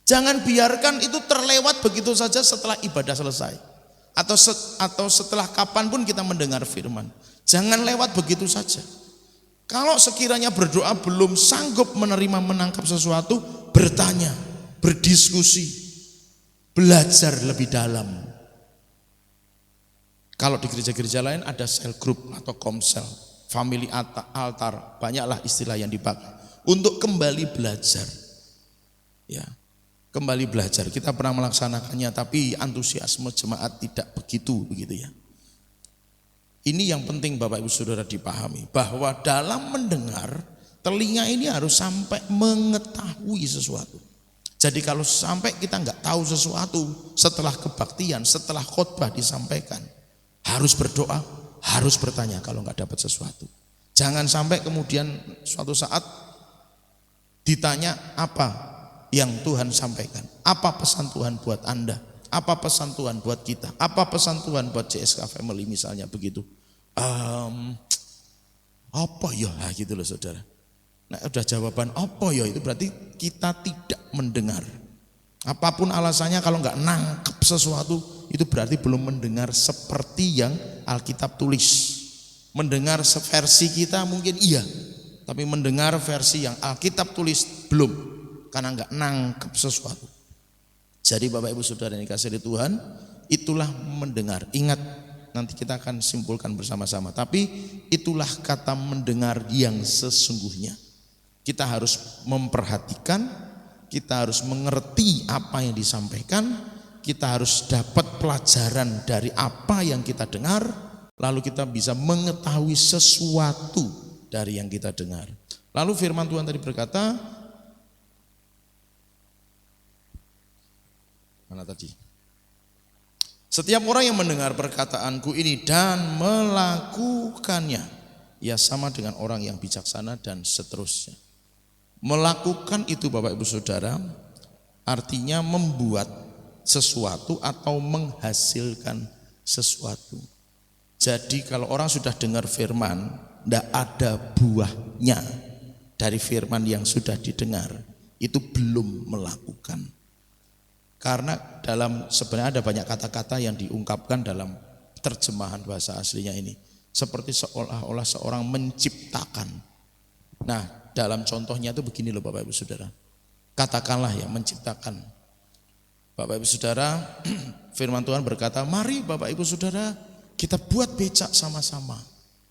Jangan biarkan itu terlewat begitu saja setelah ibadah selesai. Atau setelah kapanpun kita mendengar firman. Jangan lewat begitu saja. Kalau sekiranya berdoa belum sanggup menerima menangkap sesuatu, bertanya, berdiskusi, belajar lebih dalam. Kalau di gereja-gereja lain ada cell group atau komsel, family altar, banyaklah istilah yang dipakai untuk kembali belajar. Ya. Kembali belajar, kita pernah melaksanakannya tapi antusiasme jemaat tidak begitu ya. Ini yang penting Bapak Ibu Saudara dipahami, bahwa dalam mendengar, telinga ini harus sampai mengetahui sesuatu. Jadi kalau sampai kita nggak tahu sesuatu setelah kebaktian, setelah khotbah disampaikan, harus berdoa, harus bertanya kalau nggak dapat sesuatu. Jangan sampai kemudian suatu saat ditanya apa yang Tuhan sampaikan, apa pesan Tuhan buat Anda, apa pesan Tuhan buat kita, apa pesan Tuhan buat CSK Family misalnya begitu. Apa ya gitu loh saudara. Nah udah jawaban apa ya itu berarti kita tidak mendengar. Apapun alasannya kalau nggak nangkep sesuatu itu berarti belum mendengar seperti yang Alkitab tulis. Mendengar seversi kita mungkin iya, tapi mendengar versi yang Alkitab tulis belum. Karena enggak nangkep sesuatu. Jadi Bapak Ibu Saudara yang dikasihi Tuhan, itulah mendengar. Ingat, nanti kita akan simpulkan bersama-sama. Tapi itulah kata mendengar yang sesungguhnya. Kita harus memperhatikan, kita harus mengerti apa yang disampaikan, kita harus dapat pelajaran dari apa yang kita dengar, lalu kita bisa mengetahui sesuatu dari yang kita dengar. Lalu firman Tuhan tadi berkata, mana tadi? Setiap orang yang mendengar perkataanku ini dan melakukannya, ia sama dengan orang yang bijaksana dan seterusnya. Melakukan itu Bapak Ibu Saudara, artinya membuat sesuatu atau menghasilkan sesuatu. Jadi kalau orang sudah dengar firman, tidak ada buahnya dari firman yang sudah didengar, itu belum melakukan. Karena sebenarnya ada banyak kata-kata yang diungkapkan dalam terjemahan bahasa aslinya ini. Seperti seolah-olah seorang menciptakan. Nah dalam contohnya itu begini loh Bapak Ibu Saudara. Katakanlah ya menciptakan. Bapak Ibu Saudara, firman Tuhan berkata, mari Bapak Ibu Saudara kita buat becak sama-sama.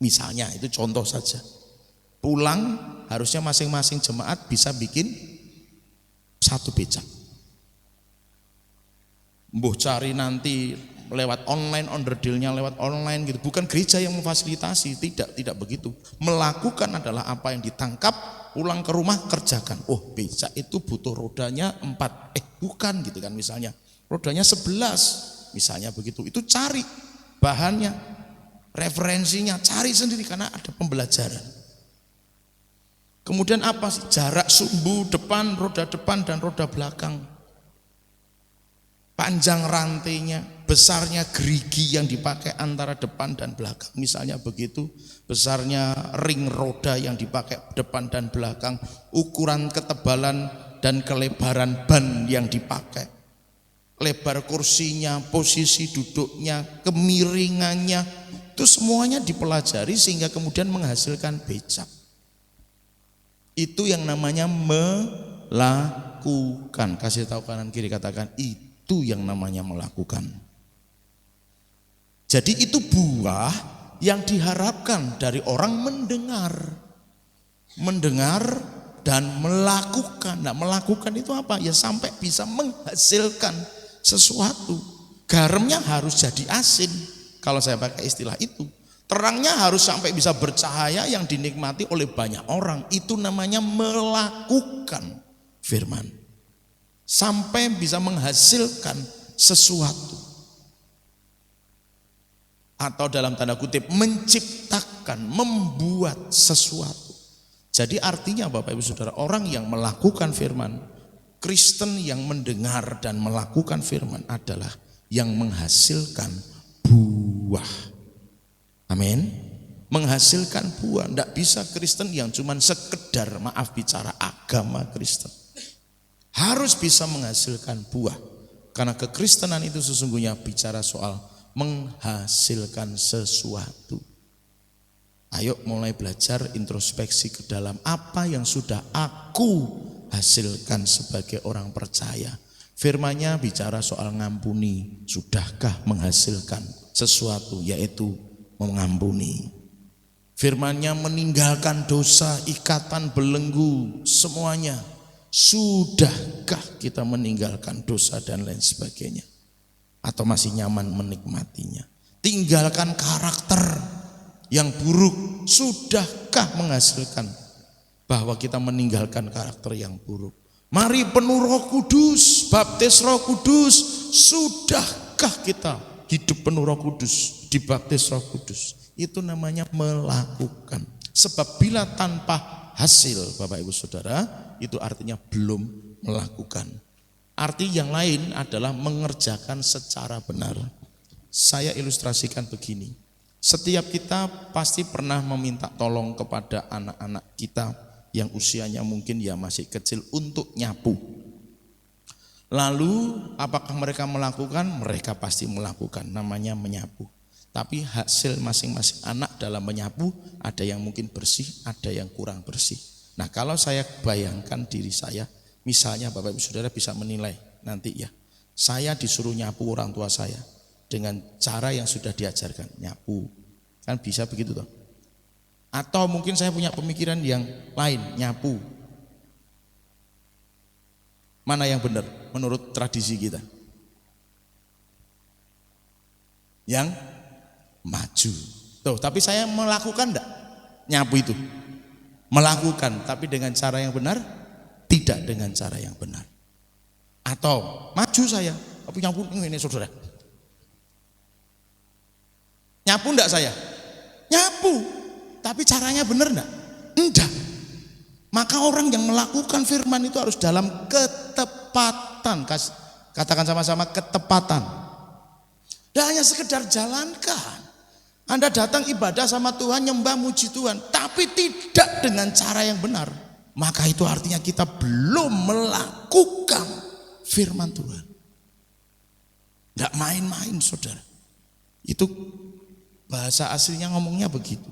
Misalnya itu contoh saja. Pulang harusnya masing-masing jemaat bisa bikin 1 becak. Mbuh cari nanti lewat online, onderdilnya lewat online gitu. Bukan gereja yang memfasilitasi, tidak begitu. Melakukan adalah apa yang ditangkap, pulang ke rumah kerjakan. Oh becak itu butuh rodanya 4, bukan gitu kan misalnya. Rodanya 11 misalnya begitu. Itu cari bahannya, referensinya, cari sendiri karena ada pembelajaran. Kemudian apa sih? Jarak sumbu roda depan dan roda belakang. Panjang rantainya, besarnya gerigi yang dipakai antara depan dan belakang, misalnya begitu. Besarnya ring roda yang dipakai depan dan belakang, ukuran ketebalan dan kelebaran ban yang dipakai, lebar kursinya, posisi duduknya, kemiringannya, itu semuanya dipelajari sehingga kemudian menghasilkan becak. Itu yang namanya melakukan. Kasih tahu kanan kiri, katakan itu yang namanya melakukan. Jadi itu buah yang diharapkan dari orang mendengar. Mendengar dan melakukan. Nah, melakukan itu apa? Ya sampai bisa menghasilkan sesuatu. Garamnya harus jadi asin, kalau saya pakai istilah itu. Terangnya harus sampai bisa bercahaya yang dinikmati oleh banyak orang. Itu namanya melakukan firman. Sampai bisa menghasilkan sesuatu. Atau dalam tanda kutip menciptakan, membuat sesuatu. Jadi artinya Bapak Ibu Saudara, orang yang melakukan firman, Kristen yang mendengar dan melakukan firman adalah yang menghasilkan buah. Amin. Menghasilkan buah. Tidak bisa Kristen yang cuma sekedar, maaf bicara, agama Kristen. Harus bisa menghasilkan buah. Karena kekristenan itu sesungguhnya bicara soal menghasilkan sesuatu. Ayo mulai belajar introspeksi ke dalam apa yang sudah aku hasilkan sebagai orang percaya. Firman-Nya bicara soal ngampuni. Sudahkah menghasilkan sesuatu, yaitu mengampuni? Firman-Nya meninggalkan dosa, ikatan belenggu, semuanya. Sudahkah kita meninggalkan dosa dan lain sebagainya? Atau masih nyaman menikmatinya? Tinggalkan karakter yang buruk. Sudahkah menghasilkan bahwa kita meninggalkan karakter yang buruk? Mari penuh Roh Kudus, baptis Roh Kudus. Sudahkah kita hidup penuh Roh Kudus, dibaptis Roh Kudus? Itu namanya melakukan. Sebab bila tanpa hasil, Bapak Ibu Saudara, itu artinya belum melakukan. Arti yang lain adalah mengerjakan secara benar. Saya ilustrasikan begini. Setiap kita pasti pernah meminta tolong kepada anak-anak kita yang usianya mungkin ya masih kecil untuk nyapu. Lalu apakah mereka melakukan? Mereka pasti melakukan, namanya menyapu. Tapi hasil masing-masing anak dalam menyapu, ada yang mungkin bersih, ada yang kurang bersih. Nah, kalau saya bayangkan diri saya, misalnya Bapak Ibu Saudara bisa menilai nanti ya, saya disuruh nyapu orang tua saya dengan cara yang sudah diajarkan, nyapu. Kan bisa begitu toh. Atau mungkin saya punya pemikiran yang lain, nyapu. Mana yang benar menurut tradisi kita? Yang maju. Tuh, tapi saya melakukan enggak nyapu itu? Melakukan, tapi dengan cara yang benar? Tidak dengan cara yang benar. Atau maju saya, tapi nyapu ini saudara. Nyapu enggak saya? Nyapu, tapi caranya benar enggak? Enggak. Maka orang yang melakukan firman itu harus dalam ketepatan. Katakan sama-sama, ketepatan. Tidak hanya sekedar jalankan. Anda datang ibadah sama Tuhan, nyembah muji Tuhan, tapi tidak dengan cara yang benar. Maka itu artinya kita belum melakukan firman Tuhan. Tidak main-main saudara. Itu bahasa aslinya ngomongnya begitu.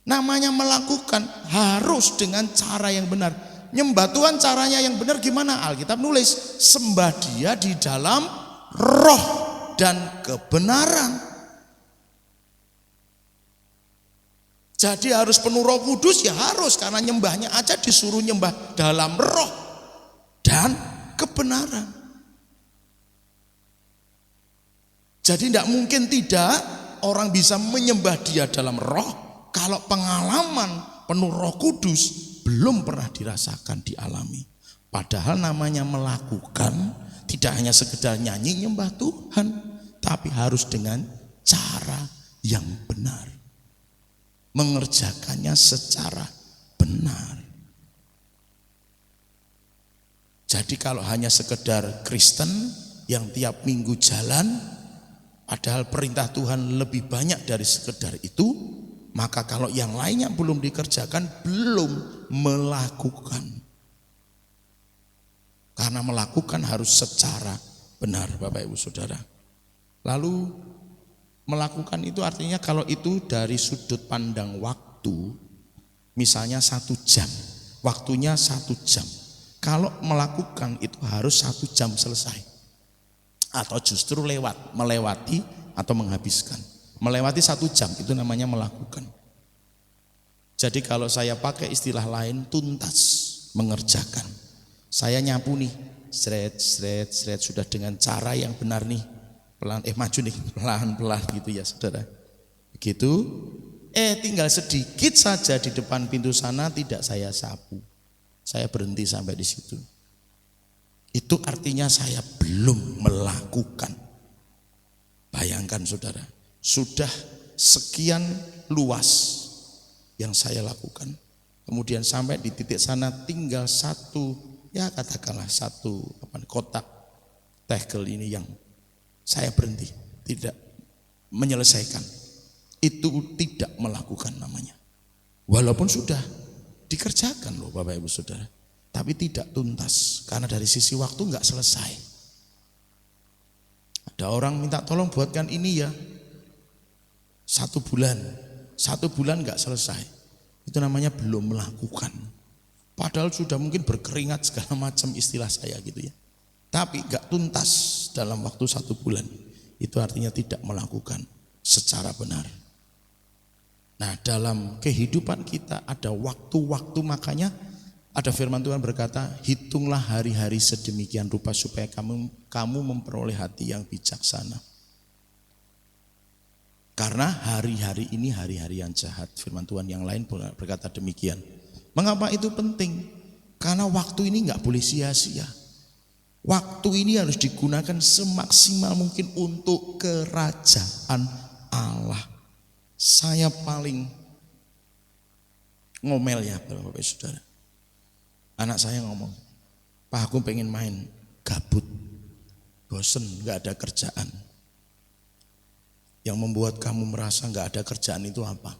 Namanya melakukan harus dengan cara yang benar. Nyembah Tuhan caranya yang benar gimana? Alkitab nulis, sembah Dia di dalam roh dan kebenaran. Jadi harus penuh Roh Kudus ya harus, karena nyembahnya aja disuruh nyembah dalam roh dan kebenaran. Jadi tidak mungkin tidak orang bisa menyembah Dia dalam roh kalau pengalaman penuh Roh Kudus belum pernah dirasakan, dialami. Padahal namanya melakukan tidak hanya sekedar nyanyi nyembah Tuhan, tapi harus dengan cara yang benar. Mengerjakannya secara benar. Jadi kalau hanya sekedar Kristen yang tiap minggu jalan, padahal perintah Tuhan lebih banyak dari sekedar itu, maka kalau yang lainnya belum dikerjakan, belum melakukan. Karena melakukan harus secara benar, Bapak Ibu Saudara. Lalu melakukan itu artinya kalau itu dari sudut pandang waktu, misalnya 1 jam, waktunya 1 jam. Kalau melakukan itu harus 1 jam selesai. Atau justru melewati atau menghabiskan. Melewati 1 jam itu namanya melakukan. Jadi kalau saya pakai istilah lain, tuntas. mengerjakan. Saya nyapu nih, sret sudah dengan cara yang benar nih. Maju nih, pelan-pelan gitu ya saudara. Begitu, tinggal sedikit saja di depan pintu sana tidak saya sapu. Saya berhenti sampai di situ. Itu artinya saya belum melakukan. Bayangkan saudara, sudah sekian luas yang saya lakukan. Kemudian sampai di titik sana tinggal satu, ya katakanlah satu kotak tegel ini yang saya berhenti, tidak menyelesaikan. Itu tidak melakukan namanya. Walaupun sudah dikerjakan loh Bapak Ibu Saudara, tapi tidak tuntas karena dari sisi waktu enggak selesai. Ada orang minta tolong buatkan ini ya, 1 bulan enggak selesai. Itu namanya belum melakukan. Padahal sudah mungkin berkeringat segala macam istilah saya gitu ya. Tapi enggak tuntas dalam waktu 1 bulan. Itu artinya tidak melakukan secara benar. Nah, dalam kehidupan kita ada waktu-waktu, makanya ada firman Tuhan berkata, hitunglah hari-hari sedemikian rupa supaya kamu memperoleh hati yang bijaksana. Karena hari-hari ini hari-hari yang jahat. Firman Tuhan yang lain berkata demikian. Mengapa itu penting? Karena waktu ini enggak boleh sia-sia. Waktu ini harus digunakan semaksimal mungkin untuk kerajaan Allah. Saya paling ngomel ya Bapak Ibu Saudara. Anak saya ngomong, Pak aku pengen main, gabut, bosen, gak ada kerjaan. Yang membuat kamu merasa gak ada kerjaan itu apa?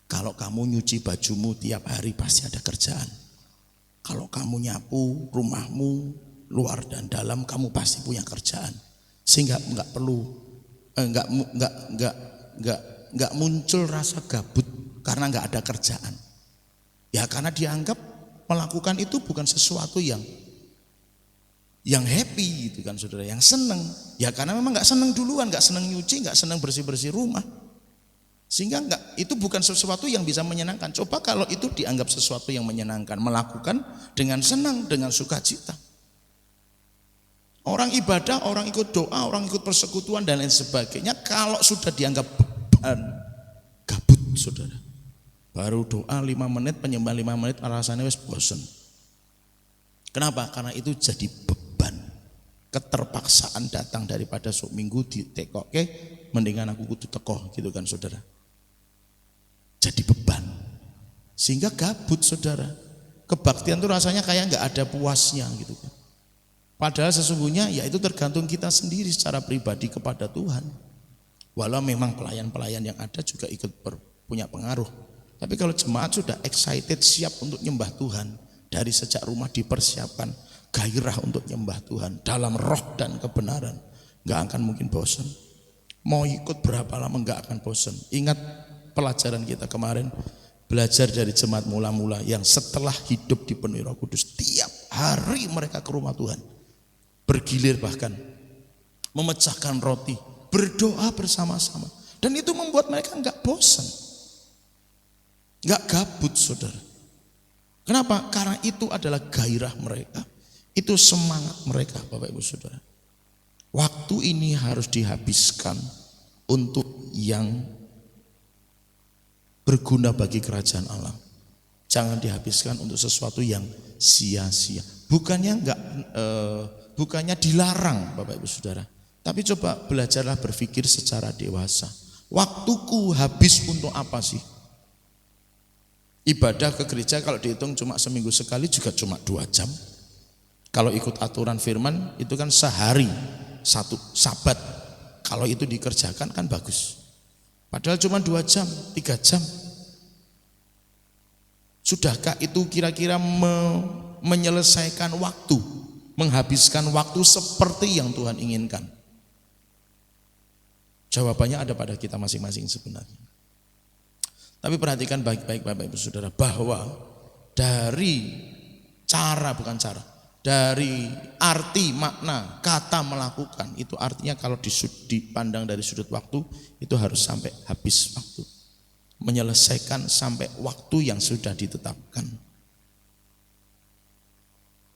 Kalau kamu nyuci bajumu tiap hari pasti ada kerjaan. Kalau kamu nyapu rumahmu luar dan dalam kamu pasti punya kerjaan. Sehingga enggak perlu enggak muncul rasa gabut karena enggak ada kerjaan. Ya karena dianggap melakukan itu bukan sesuatu yang happy gitu kan saudara, yang senang. Ya karena memang enggak senang duluan, enggak senang nyuci, enggak senang bersih-bersih rumah. Sehingga itu bukan sesuatu yang bisa menyenangkan. Coba kalau itu dianggap sesuatu yang menyenangkan, melakukan dengan senang, dengan sukacita. Orang ibadah, orang ikut doa, orang ikut persekutuan dan lain sebagainya, kalau sudah dianggap beban, gabut saudara. Baru doa 5 menit, penyembah 5 menit, alasannya wis bosen. Kenapa? Karena itu jadi beban. Keterpaksaan datang daripada sok minggu ditekoke, mendingan aku kudu teko gitu kan saudara. Jadi beban. Sehingga gabut saudara. Kebaktian itu rasanya kayak enggak ada puasnya gitu kan. Padahal sesungguhnya ya itu tergantung kita sendiri secara pribadi kepada Tuhan. Walau memang pelayan-pelayan yang ada juga ikut punya pengaruh. Tapi kalau jemaat sudah excited, siap untuk nyembah Tuhan, dari sejak rumah dipersiapkan gairah untuk nyembah Tuhan dalam roh dan kebenaran, enggak akan mungkin bosan. Mau ikut berapa lama enggak akan bosan. Ingat pelajaran kita kemarin, belajar dari jemaat mula-mula yang setelah hidup dipenuhi Roh Kudus, tiap hari mereka ke rumah Tuhan, bergilir bahkan memecahkan roti, berdoa bersama-sama, dan itu membuat mereka enggak bosan, enggak gabut saudara. Kenapa? Karena itu adalah gairah mereka, itu semangat mereka Bapak Ibu Saudara. Waktu ini harus dihabiskan untuk yang berguna bagi kerajaan Allah. Jangan dihabiskan untuk sesuatu yang sia-sia. Bukannya dilarang Bapak Ibu Saudara. Tapi coba belajarlah berpikir secara dewasa. Waktuku habis untuk apa sih? Ibadah ke gereja kalau dihitung cuma seminggu sekali juga cuma 2 jam. Kalau ikut aturan firman itu kan sehari 1 sabat. Kalau itu dikerjakan kan bagus. Padahal cuma 2 jam, 3 jam. Sudahkah itu kira-kira menyelesaikan waktu, menghabiskan waktu seperti yang Tuhan inginkan? Jawabannya ada pada kita masing-masing sebenarnya. Tapi perhatikan baik-baik Bapak Ibu Saudara, bahwa dari dari arti makna kata melakukan, itu artinya kalau dipandang dari sudut waktu, itu harus sampai habis waktu, menyelesaikan sampai waktu yang sudah ditetapkan.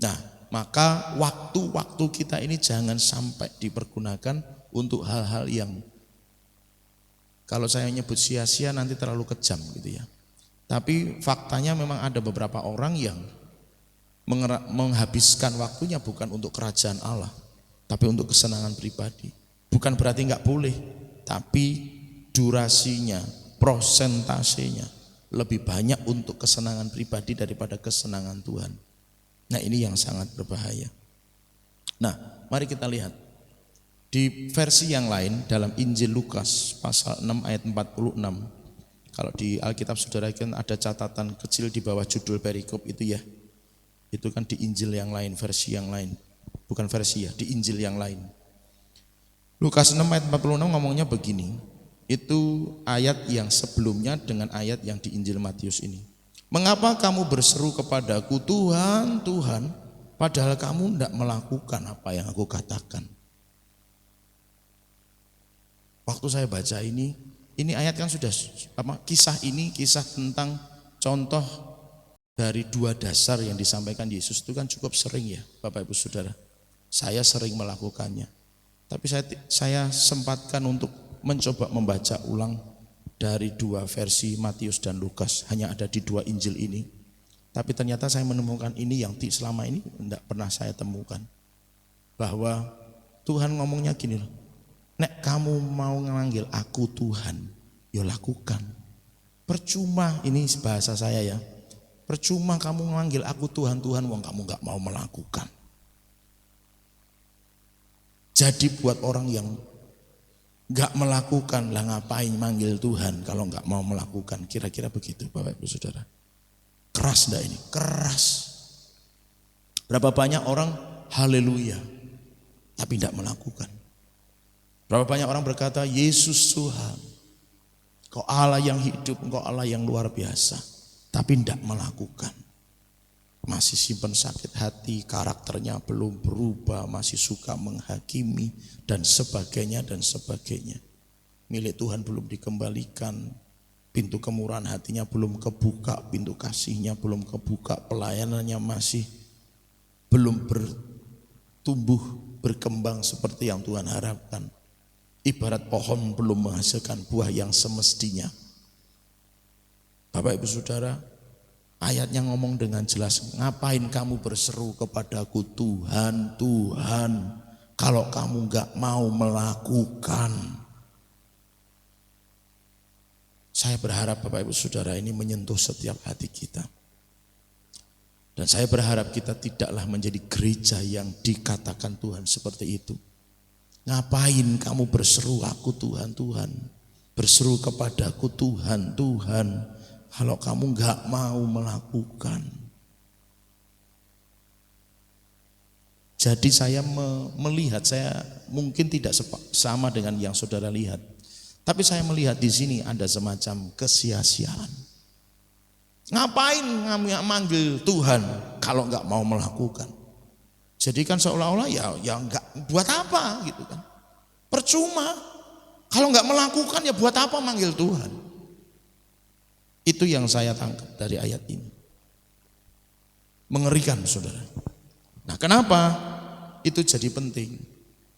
Nah, maka waktu-waktu kita ini jangan sampai dipergunakan untuk hal-hal yang kalau saya nyebut sia-sia nanti terlalu kejam gitu ya. Tapi faktanya memang ada beberapa orang yang menghabiskan waktunya bukan untuk kerajaan Allah, tapi untuk kesenangan pribadi. Bukan berarti nggak boleh, tapi durasinya, prosentasenya lebih banyak untuk kesenangan pribadi daripada kesenangan Tuhan. Nah, ini yang sangat berbahaya. Nah, mari kita lihat di versi yang lain dalam Injil Lukas pasal 6 ayat 46. Kalau di Alkitab saudara kan ada catatan kecil di bawah judul perikop itu ya. Itu kan di Injil yang lain, versi yang lain. Bukan versi ya, di Injil yang lain. Lukas 6 ayat 46 ngomongnya begini. Itu ayat yang sebelumnya dengan ayat yang di Injil Matius ini. Mengapa kamu berseru kepadaku, Tuhan, Tuhan, padahal kamu tidak melakukan apa yang aku katakan. Waktu saya baca ini ayat kan sudah kisah tentang contoh dari dua dasar yang disampaikan Yesus itu kan cukup sering ya Bapak Ibu Saudara. Saya sering melakukannya. Tapi saya sempatkan untuk mencoba membaca ulang dari dua versi Matius dan Lukas, hanya ada di dua Injil ini. Tapi ternyata saya menemukan ini yang selama ini tidak pernah saya temukan. Bahwa Tuhan ngomongnya gini loh, nek kamu mau ngemanggil aku Tuhan, ya lakukan. Percuma, ini bahasa saya ya, percuma kamu memanggil aku Tuhan, Tuhan, wong kamu gak mau melakukan. Jadi buat orang yang gak melakukan, lah ngapain manggil Tuhan kalau gak mau melakukan, kira-kira begitu Bapak Ibu Saudara. Keras enggak ini? Keras. Berapa banyak orang haleluya tapi tidak melakukan. Berapa banyak orang berkata Yesus Tuhan, Kau Allah yang hidup, Engkau Allah yang luar biasa, tapi tidak melakukan. Masih simpan sakit hati, karakternya belum berubah, masih suka menghakimi dan sebagainya dan sebagainya. Milik Tuhan belum dikembalikan, pintu kemurahan hatinya belum kebuka, pintu kasihnya belum kebuka, pelayanannya masih belum bertumbuh, berkembang seperti yang Tuhan harapkan. Ibarat pohon belum menghasilkan buah yang semestinya. Bapak Ibu Saudara, ayatnya ngomong dengan jelas, ngapain kamu berseru kepadaku Tuhan, Tuhan, kalau kamu gak mau melakukan. Saya berharap Bapak Ibu Saudara ini menyentuh setiap hati kita. Dan saya berharap kita tidaklah menjadi gereja yang dikatakan Tuhan seperti itu. Ngapain kamu berseru aku Tuhan, Tuhan, berseru kepadaku Tuhan, Tuhan, kalau kamu gak mau melakukan. Jadi saya melihat, saya mungkin tidak sama dengan yang saudara lihat, tapi saya melihat di sini ada semacam kesia-siaan. Ngapain kamu manggil Tuhan kalau gak mau melakukan? Jadi kan seolah-olah ya enggak, buat apa gitu kan. Percuma. Kalau enggak melakukan ya buat apa manggil Tuhan. Itu yang saya tangkap dari ayat ini. Mengerikan saudara. Nah kenapa itu jadi penting?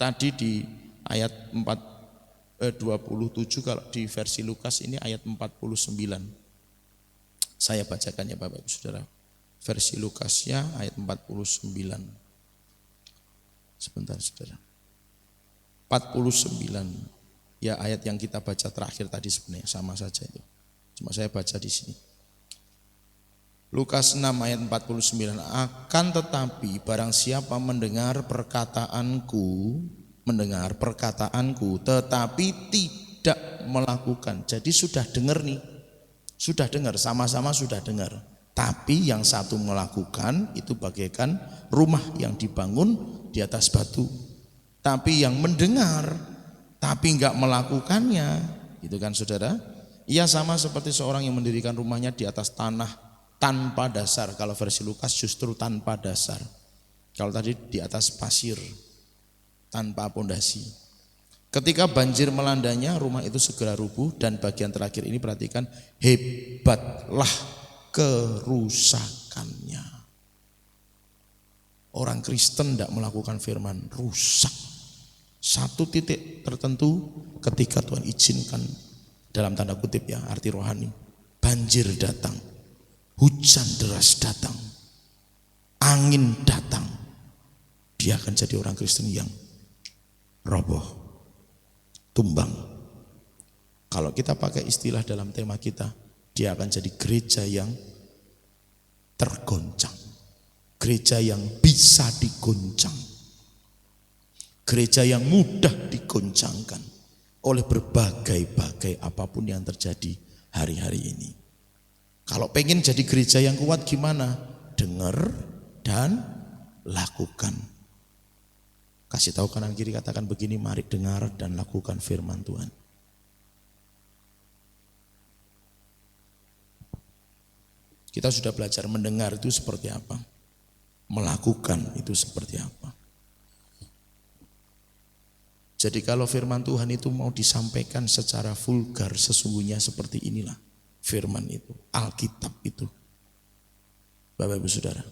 Tadi di ayat 27 kalau di versi Lukas ini ayat 49. Saya bacakan ya Bapak Ibu Saudara. Versi Lukasnya ayat 49. Sebentar saudara. 49 ya ayat yang kita baca terakhir tadi sebenarnya sama saja itu. Cuma saya baca di sini. Lukas 6 ayat 49. Akan tetapi barang siapa mendengar perkataanku tetapi tidak melakukan. Jadi sudah dengar nih. Sudah dengar, sama-sama sudah dengar. Tapi yang satu melakukan itu bagaikan rumah yang dibangun di atas batu. Tapi yang mendengar tapi enggak melakukannya, gitu kan saudara? Ia sama seperti seorang yang mendirikan rumahnya di atas tanah tanpa dasar. Kalau versi Lukas justru tanpa dasar. Kalau tadi di atas pasir tanpa pondasi. Ketika banjir melandanya, rumah itu segera rubuh. Dan bagian terakhir ini perhatikan, hebatlah kerusakannya. orang Kristen tidak melakukan firman, rusak. Satu titik tertentu ketika Tuhan izinkan, dalam tanda kutip ya, arti rohani, banjir datang, hujan deras datang, angin datang, dia akan jadi orang Kristen yang roboh, tumbang. Kalau kita pakai istilah dalam tema kita, dia akan jadi gereja yang tergoncang, gereja yang bisa digoncang, gereja yang mudah digoncangkan oleh berbagai-bagai apapun yang terjadi hari-hari ini. Kalau pengen jadi gereja yang kuat gimana? Dengar dan lakukan. Kasih tahu kanan kiri, katakan begini, mari dengar dan lakukan firman Tuhan. Kita sudah belajar mendengar itu seperti apa, melakukan itu seperti apa. Jadi kalau firman Tuhan itu mau disampaikan secara vulgar, sesungguhnya seperti inilah firman itu, Alkitab itu. Bapak Ibu Saudara,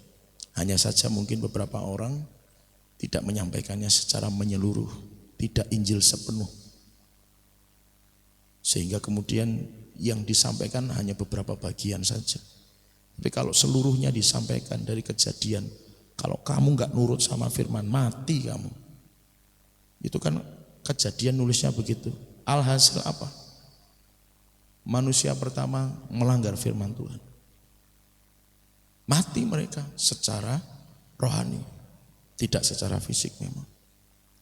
hanya saja mungkin beberapa orang tidak menyampaikannya secara menyeluruh, tidak Injil sepenuh. Sehingga kemudian yang disampaikan hanya beberapa bagian saja. Tapi kalau seluruhnya disampaikan dari Kejadian, kalau kamu gak nurut sama firman, mati kamu. Itu kan Kejadian nulisnya begitu. Alhasil apa? Manusia pertama melanggar firman Tuhan. Mati mereka secara rohani, tidak secara fisik memang.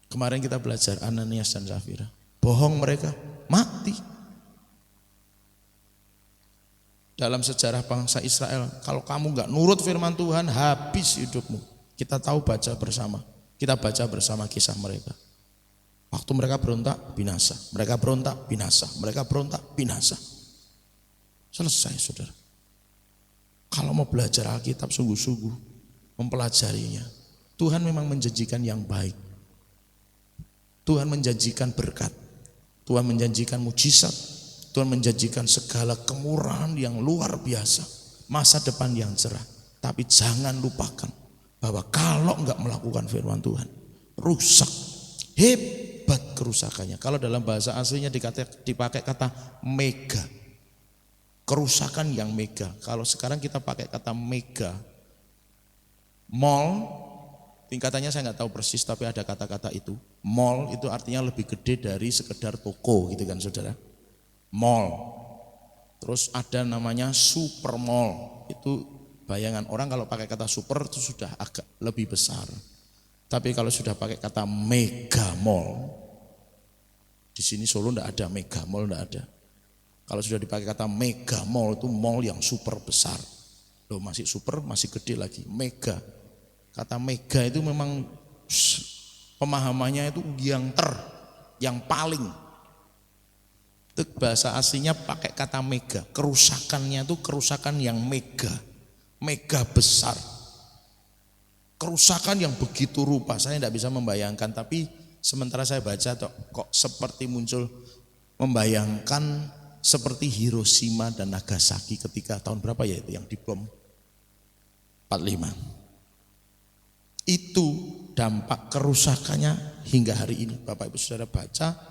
Kemarin kita belajar Ananias dan Safira, bohong mereka, mati. Dalam sejarah bangsa Israel, kalau kamu gak nurut firman Tuhan, habis hidupmu. Kita tahu, baca bersama. Kita baca bersama kisah mereka. Waktu mereka berontak, binasa. Mereka berontak, binasa. Mereka berontak, binasa. Selesai, saudara. Kalau mau belajar Alkitab sungguh-sungguh, mempelajarinya, Tuhan memang menjanjikan yang baik. Tuhan menjanjikan berkat. Tuhan menjanjikan mujizat. Tuhan menjanjikan segala kemurahan yang luar biasa, masa depan yang cerah. Tapi jangan lupakan bahwa kalau enggak melakukan firman Tuhan, rusak, hebat kerusakannya. Kalau dalam bahasa aslinya dipakai kata mega, kerusakan yang mega. Kalau sekarang kita pakai kata mega, mall, tingkatannya saya nggak tahu persis, tapi ada kata-kata itu. Mall itu artinya lebih gede dari sekedar toko, gitu kan saudara. Mall, terus ada namanya super mall. Itu bayangan orang kalau pakai kata super itu sudah agak lebih besar. Tapi kalau sudah pakai kata mega mall, di sini Solo enggak ada mega mall, enggak ada. Kalau sudah dipakai kata mega mall, itu mall yang super besar. Loh, masih super, masih gede lagi, mega. Kata mega itu memang pemahamannya itu yang paling. Itu bahasa aslinya pakai kata mega. Kerusakannya itu kerusakan yang mega, mega besar. Kerusakan yang begitu rupa, saya tidak bisa membayangkan. Tapi sementara saya baca kok seperti muncul membayangkan seperti Hiroshima dan Nagasaki ketika tahun berapa ya itu yang dibom 45. Itu dampak kerusakannya hingga hari ini. Bapak Ibu Saudara baca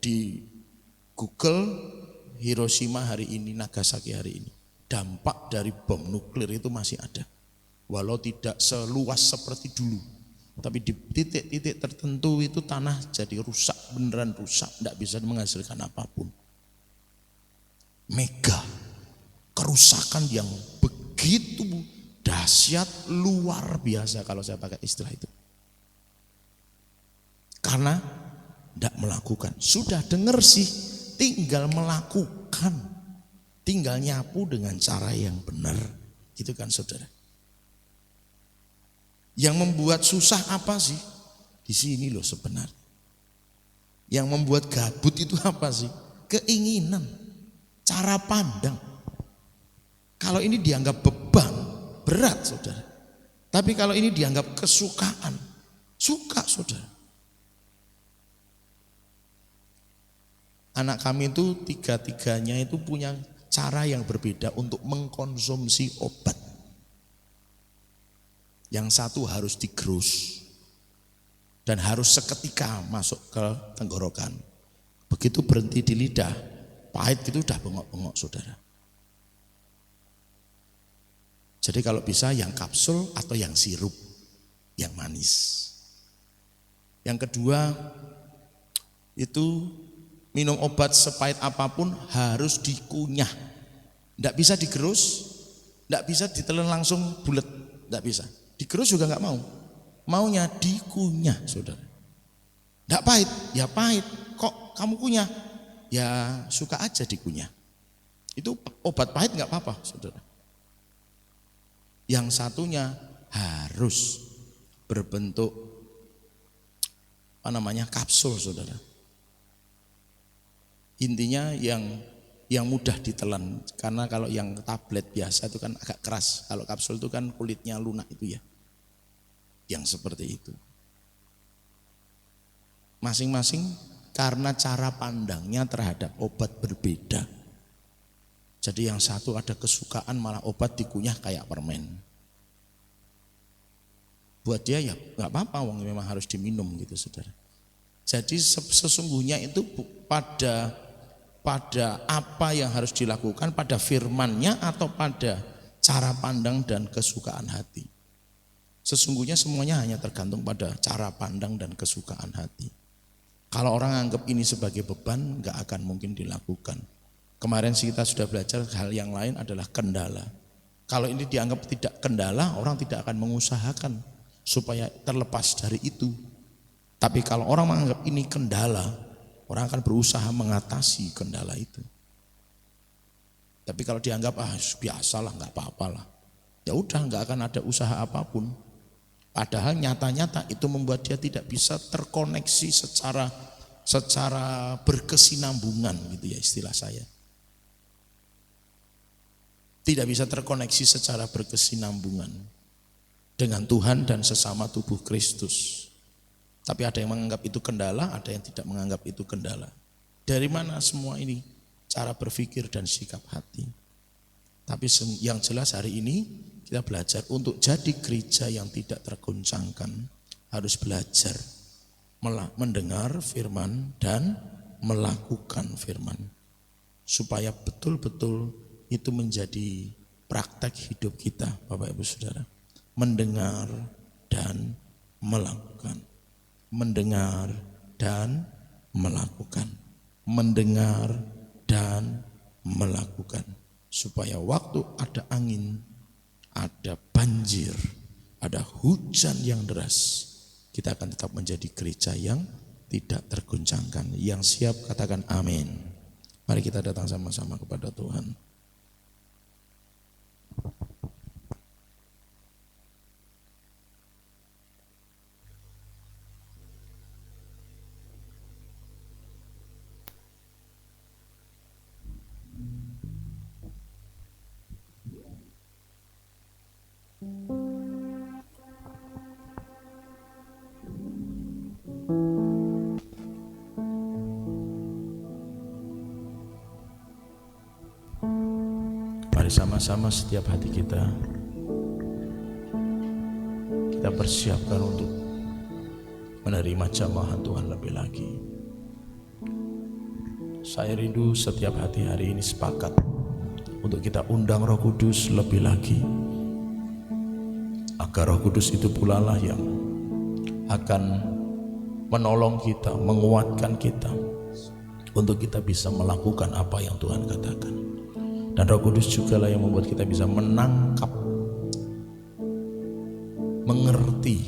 di Google Hiroshima hari ini, Nagasaki hari ini, dampak dari bom nuklir itu masih ada. Walau tidak seluas seperti dulu, tapi di titik-titik tertentu itu tanah jadi rusak, beneran rusak, tidak bisa menghasilkan apapun. Mega, kerusakan yang begitu dahsyat, luar biasa kalau saya pakai istilah itu. Karena tidak melakukan. Sudah dengar sih, tinggal melakukan, tinggal nyapu dengan cara yang benar, gitu kan saudara. Yang membuat susah apa sih? Di sini loh sebenarnya. Yang membuat gabut itu apa sih? Keinginan, cara pandang. Kalau ini dianggap beban, berat saudara. Tapi kalau ini dianggap kesukaan, suka saudara. Anak kami itu tiga-tiganya itu punya cara yang berbeda untuk mengkonsumsi obat. yang satu harus digerus dan harus seketika masuk ke tenggorokan. Begitu berhenti di lidah, pahit itu udah bengok-bengok saudara. Jadi kalau bisa yang kapsul atau yang sirup, yang manis. Yang kedua, itu minum obat sepahit apapun harus dikunyah. Tidak bisa digerus, tidak bisa ditelan langsung bulat, tidak bisa. Digerus juga nggak mau, maunya dikunyah saudara. Tidak pahit, ya pahit. Kok kamu kunyah? Ya suka aja dikunyah. Itu obat pahit nggak apa-apa saudara. Yang satunya harus berbentuk kapsul saudara. Intinya yang mudah ditelan, karena kalau yang tablet biasa itu kan agak keras, kalau kapsul itu kan kulitnya lunak itu ya, yang seperti itu. Masing-masing karena cara pandangnya terhadap obat berbeda. Jadi yang satu ada kesukaan malah obat dikunyah kayak permen. Buat dia ya nggak apa-apa, wong memang harus diminum gitu saudara. Jadi sesungguhnya itu pada apa yang harus dilakukan, pada firmannya atau pada cara pandang dan kesukaan hati. Sesungguhnya semuanya hanya tergantung pada cara pandang dan kesukaan hati. Kalau orang anggap ini sebagai beban, nggak akan mungkin dilakukan. Kemarin kita sudah belajar hal yang lain adalah kendala. Kalau ini dianggap tidak kendala, orang tidak akan mengusahakan supaya terlepas dari itu. Tapi kalau orang menganggap ini kendala, orang akan berusaha mengatasi kendala itu. Tapi kalau dianggap biasalah, nggak apa-apalah, ya udah nggak akan ada usaha apapun. Padahal nyata-nyata itu membuat dia tidak bisa terkoneksi secara berkesinambungan gitu ya istilah saya. Tidak bisa terkoneksi secara berkesinambungan dengan Tuhan dan sesama tubuh Kristus. Tapi ada yang menganggap itu kendala, ada yang tidak menganggap itu kendala. Dari mana semua ini? Cara berpikir dan sikap hati. Tapi yang jelas hari ini kita belajar untuk jadi gereja yang tidak tergoncangkan, harus belajar mendengar firman dan melakukan firman. Supaya betul-betul itu menjadi praktek hidup kita, Bapak Ibu Saudara. Mendengar dan melakukan. Mendengar dan melakukan. Mendengar dan melakukan. Supaya waktu ada angin, ada banjir, ada hujan yang deras, kita akan tetap menjadi gereja yang tidak tergoncangkan. Yang siap katakan amin. Mari kita datang sama-sama kepada Tuhan. Mari sama-sama setiap hati kita persiapkan untuk menerima jamahan Tuhan lebih lagi. Saya rindu setiap hati hari ini sepakat untuk kita undang Roh Kudus lebih lagi, agar Roh Kudus itu pula lah yang akan menolong kita, menguatkan kita untuk kita bisa melakukan apa yang Tuhan katakan. Dan Roh Kudus juga lah yang membuat kita bisa menangkap, mengerti,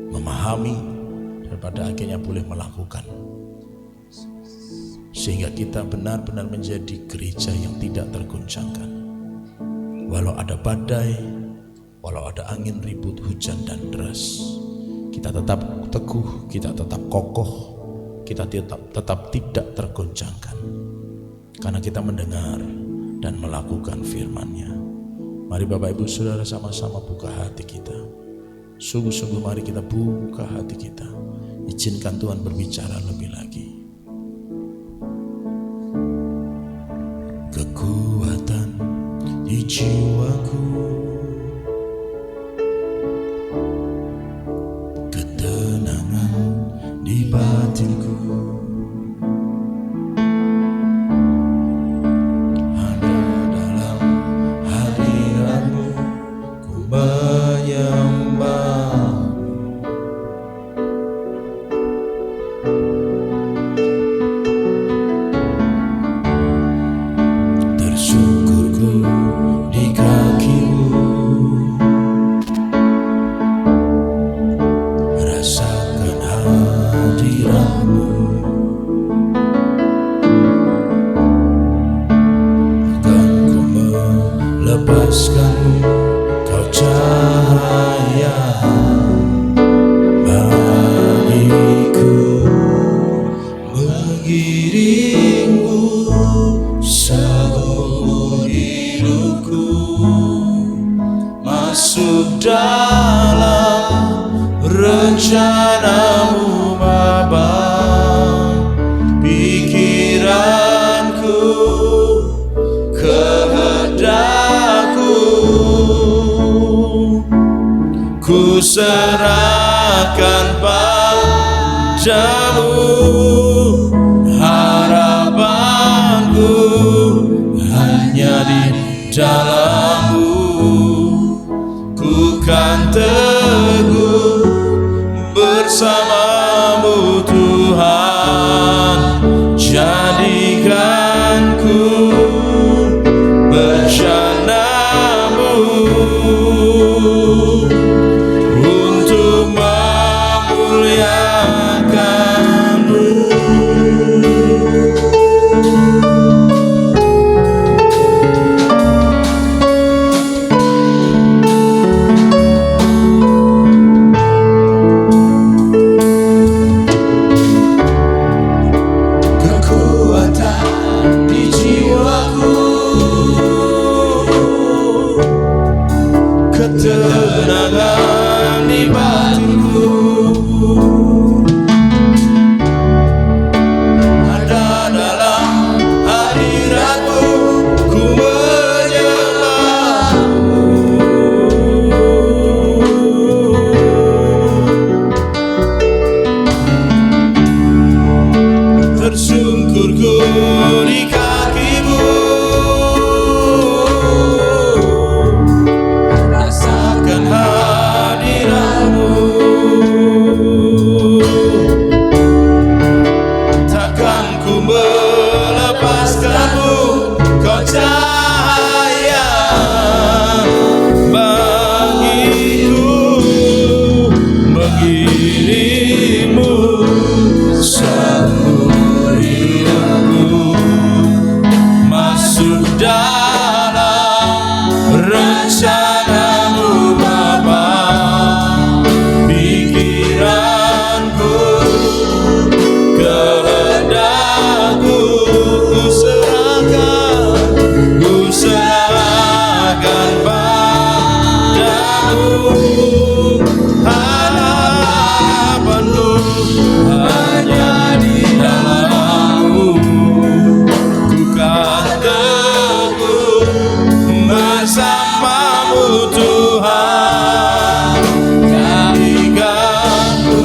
memahami, dan pada akhirnya boleh melakukan. Sehingga kita benar-benar menjadi gereja yang tidak tergoncangkan. Walau ada badai, walau ada angin ribut, hujan dan deras, kita tetap teguh, kita tetap kokoh, kita tetap tidak tergoncangkan. Karena kita mendengar dan melakukan firman-Nya. Mari Bapak Ibu Saudara sama-sama buka hati kita. Sungguh-sungguh mari kita buka hati kita. Izinkan Tuhan berbicara lebih lagi. Kekuatan di jiwaku batinku. Hanya dalam hadirat-Mu ku menyembah. Tersungkurku di kaki-Mu, rasakan hadirat-Mu. Akan ku melepaskan-Mu, Kau cahaya bagiku, mengiringmu seumur hidupku, masuk dalam rencana-Mu Bapa. Pikiranku, kehendakku, ku serahkan padamu. Harapanku hanya di dalam-Mu, ku kan teguh bersama-Mu Tuhan. Jadikan ku bencana-Mu untuk memuliakan-Mu. Kekuatan di jiwaku, ketenangan di batinku, ada dalam hadirat-Mu, ku menyembah-Mu. Tersungkurku di kaki-Mu, rasakan hadirat-Mu. Takkan ku melepaskan-Mu, Kau cahaya bagiku, mengiringmu seumur hidupku, masuk dalam rencana-Mu Bapa. Pikiranku, kehendakku, ku serahkan padamu. Harapan-Mu hanya di dalam-Mu, ku kan teguh bersama-Mu Tuhan. Jadikan ku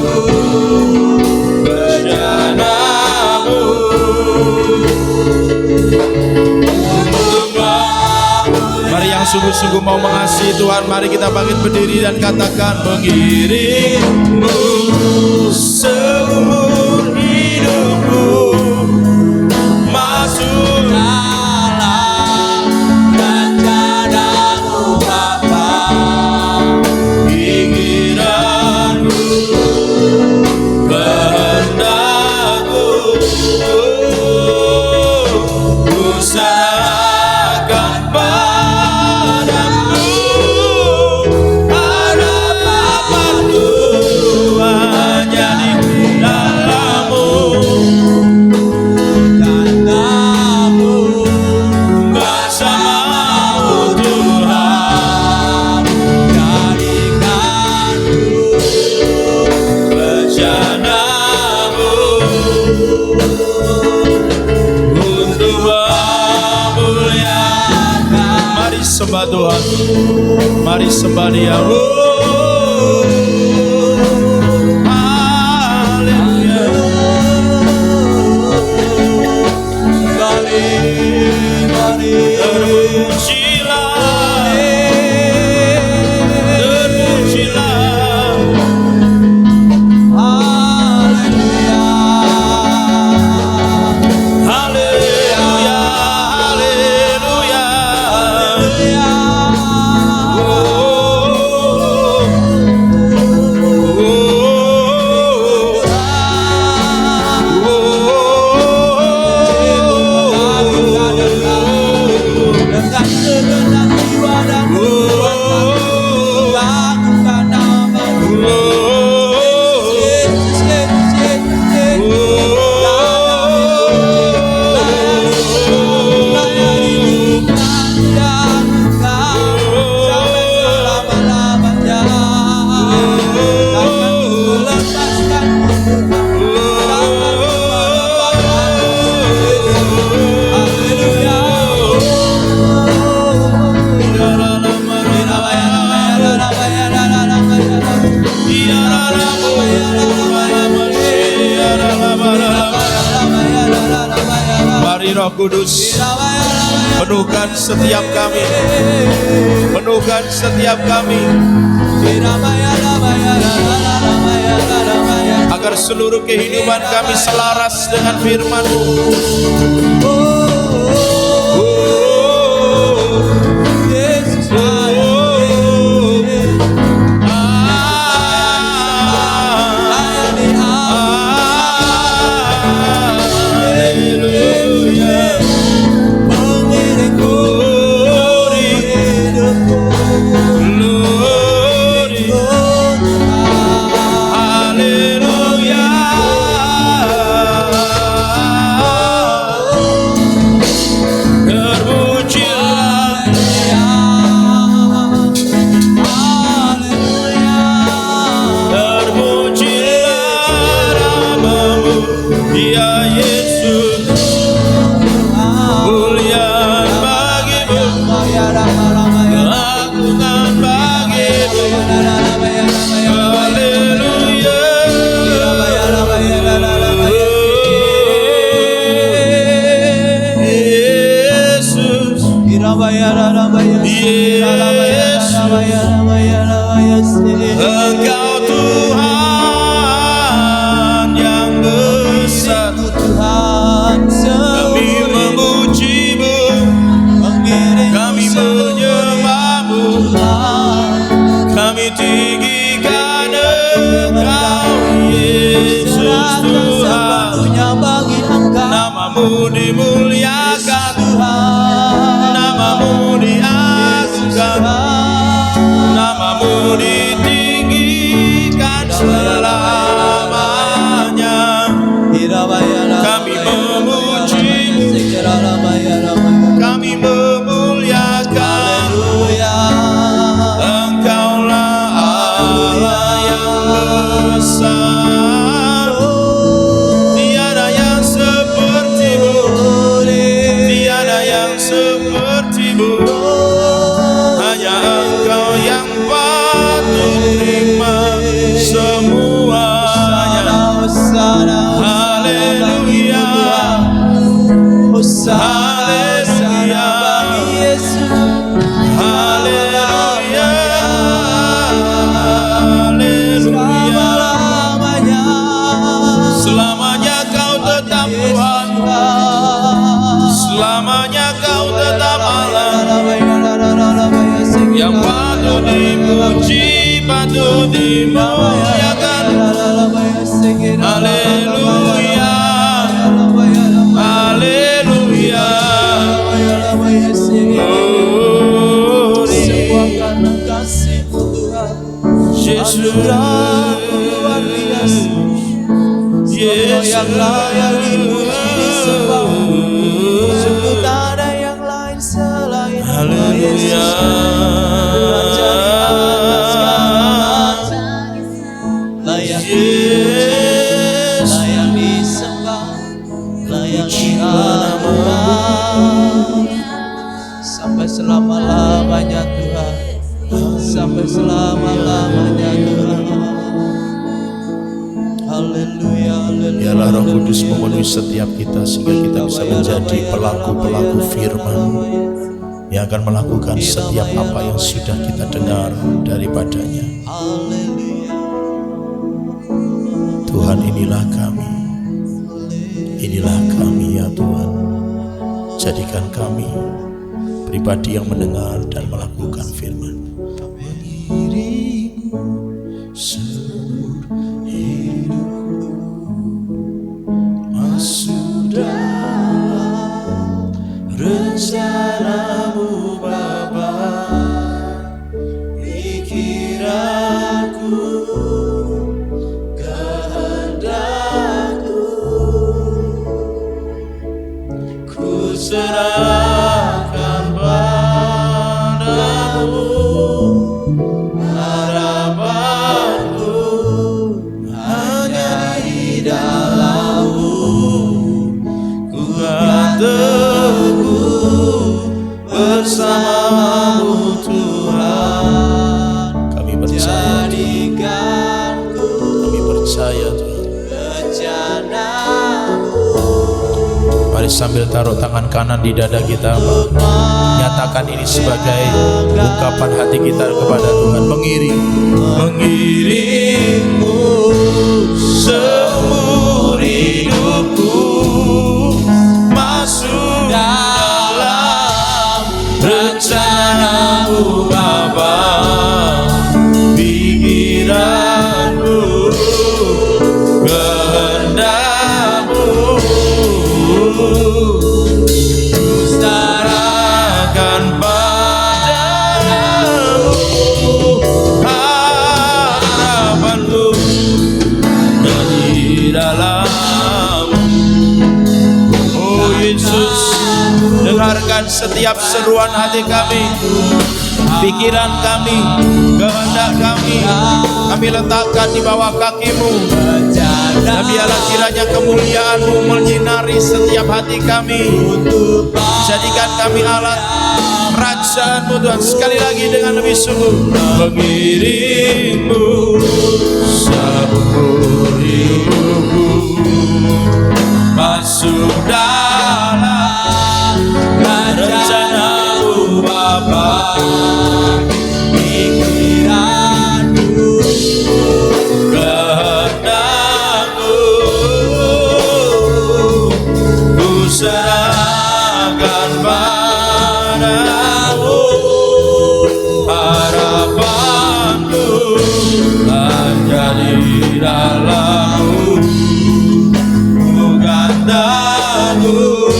bencana-Mu untuk mari yang sungguh-sungguh mau mengasihi Tuhan, mari kita bangkit berdiri dan katakan, mengiringmu seumur hidupku, masuk dalam rencana-Mu Bapa. Pikiranku, kehendakku, ku serahkan padamu. Harapanku hanya di dalam-Mu, katamu bersama-Mu Tuhan. Jadikan ku bencana-Mu untuk memuliakan. Mari sembah Tuhan, mari sembah Dia. Haleluya. Mari Roh Kudus penuhkan setiap kami, penuhkan setiap kami, agar seluruh kehidupan kami selaras dengan firman-Mu. Engkau Tuhan yang besar, kami memuji-Mu, kami menyembah-Mu, kami tinggikan Engkau Yesus Tuhan. Nama-Mu dimuliakan, Nama-Mu diagungkan, Nama-Mu ditinggikan selamanya. Kami memuji-Mu, kami memuliakan. Engkaulah Allah yang besar, tiada yang seperti-Mu, tiada yang seperti-Mu. Hanya Engkau yang patut terima semuanya. Haleluya, haleluya, haleluya, haleluya. Selamanya Kau tetap Tuhan, selamanya Kau tetap Allah yang patut dipuji, patut dimuliakan. Haleluya, haleluya. Semua karena kasih-Mu Tuhan, Yesus, luar biasa. Semua yang layak dipuji disembah, sungguh tak ada yang lain selain Tuhan Yesus. Raja di atas segala layak dipuji, layak disembah, layak diadukan sampai selama-lamanya Tuhan, sampai selama-lamanya Tuhan. Haleluya, haleluya. Biarlah Roh Kudus memenuhi setiap kita sehingga kita bisa menjadi pelaku-pelaku firman yang akan melakukan setiap apa yang sudah kita dengar daripadanya. Haleluya. Tuhan, inilah kami ya Tuhan. Jadikan kami pribadi yang mendengar dan melakukan firman. Dirimu seumur hidupku, masuk dalam rencana-Mu Bapa. Pikiranku, kehendakku, ku serahkan padamu. Harapanku hanya di dalam-Mu, ku akan teguh bersama-Mu Tuhan. Kami percaya, kami percaya Tuhan. Mari sambil taruh tangan kanan di dada kita, nyatakan ini sebagai ungkapan hati kita kepada Tuhan. Mengiringmu seumur hidupku, masuk dalam rencanamu Bapa. Pikiranmu, kehendakmu, serahkan padamu. Harapanku di dalam. Oh Yesus, dengarkan setiap seruan hati kami, pikiran kami, kehendak kami letakkan di bawah kaki-Mu. Dan biarlah kiranya kemuliaan-Mu menyinari setiap hati kami. Jadikan kami alat kerajaan-Mu Tuhan. Sekali lagi dengan lebih sungguh. Mengiringmu seumur hidupku, masuk dalam rencana-Mu Bapa. Pikiranmu, kehendakmu, ku serahkan padamu. Harapanku hanya di dalam-Mu, bukan takut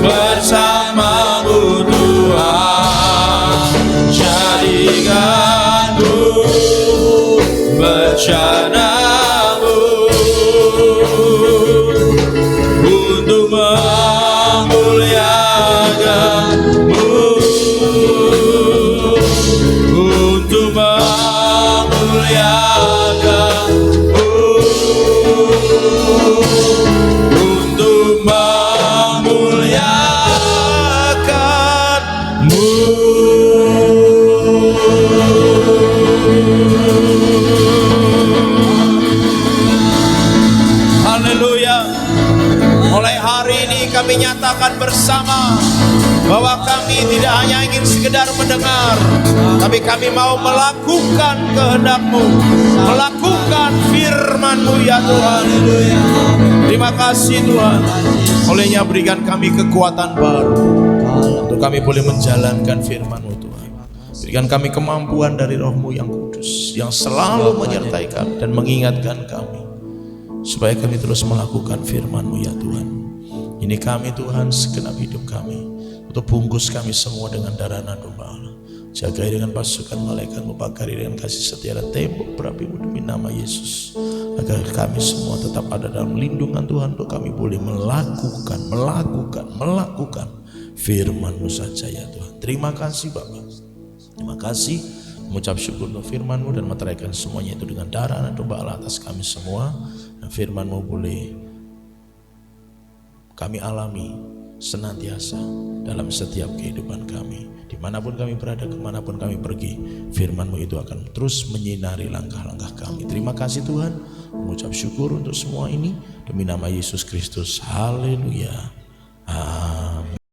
bersama-Mu Tuhan. Jadikanku bencana-Mu untuk memuliakan-Mu, untuk memuliakan-Mu, untuk memuliakan-Mu. Haleluya. Mulai hari ini kami nyatakan bersama bahwa kami tidak hanya ingin sekedar mendengar, tapi kami mau melakukan kehendak-Mu, melakukan firman-Mu ya Tuhan. Terima kasih Tuhan. Olehnya berikan kami kekuatan baru untuk kami boleh menjalankan firman-Mu Tuhan. Berikan kami kemampuan dari Roh-Mu yang kudus, yang selalu menyertai kami dan mengingatkan kami, supaya kami terus melakukan firman-Mu ya Tuhan. Ini kami Tuhan, segenap hidup kami, untuk bungkus kami semua dengan darah domba Allah. Jagai dengan pasukan malaikat-Mu, bagari dengan kasih setia dan tembok berapi-Mu demi nama Yesus, agar kami semua tetap ada dalam lindungan Tuhan, untuk kami boleh melakukan firman-Mu saja ya Tuhan. Terima kasih Bapa. Terima kasih, mengucap syukur untuk firman-Mu dan meteraikan semuanya itu dengan darah dan domba Allah atas kami semua. Dan firman-Mu boleh kami alami senantiasa dalam setiap kehidupan kami. Dimanapun kami berada, kemanapun kami pergi, firman-Mu itu akan terus menyinari langkah-langkah kami. Terima kasih Tuhan, mengucap syukur untuk semua ini demi nama Yesus Kristus. Haleluya.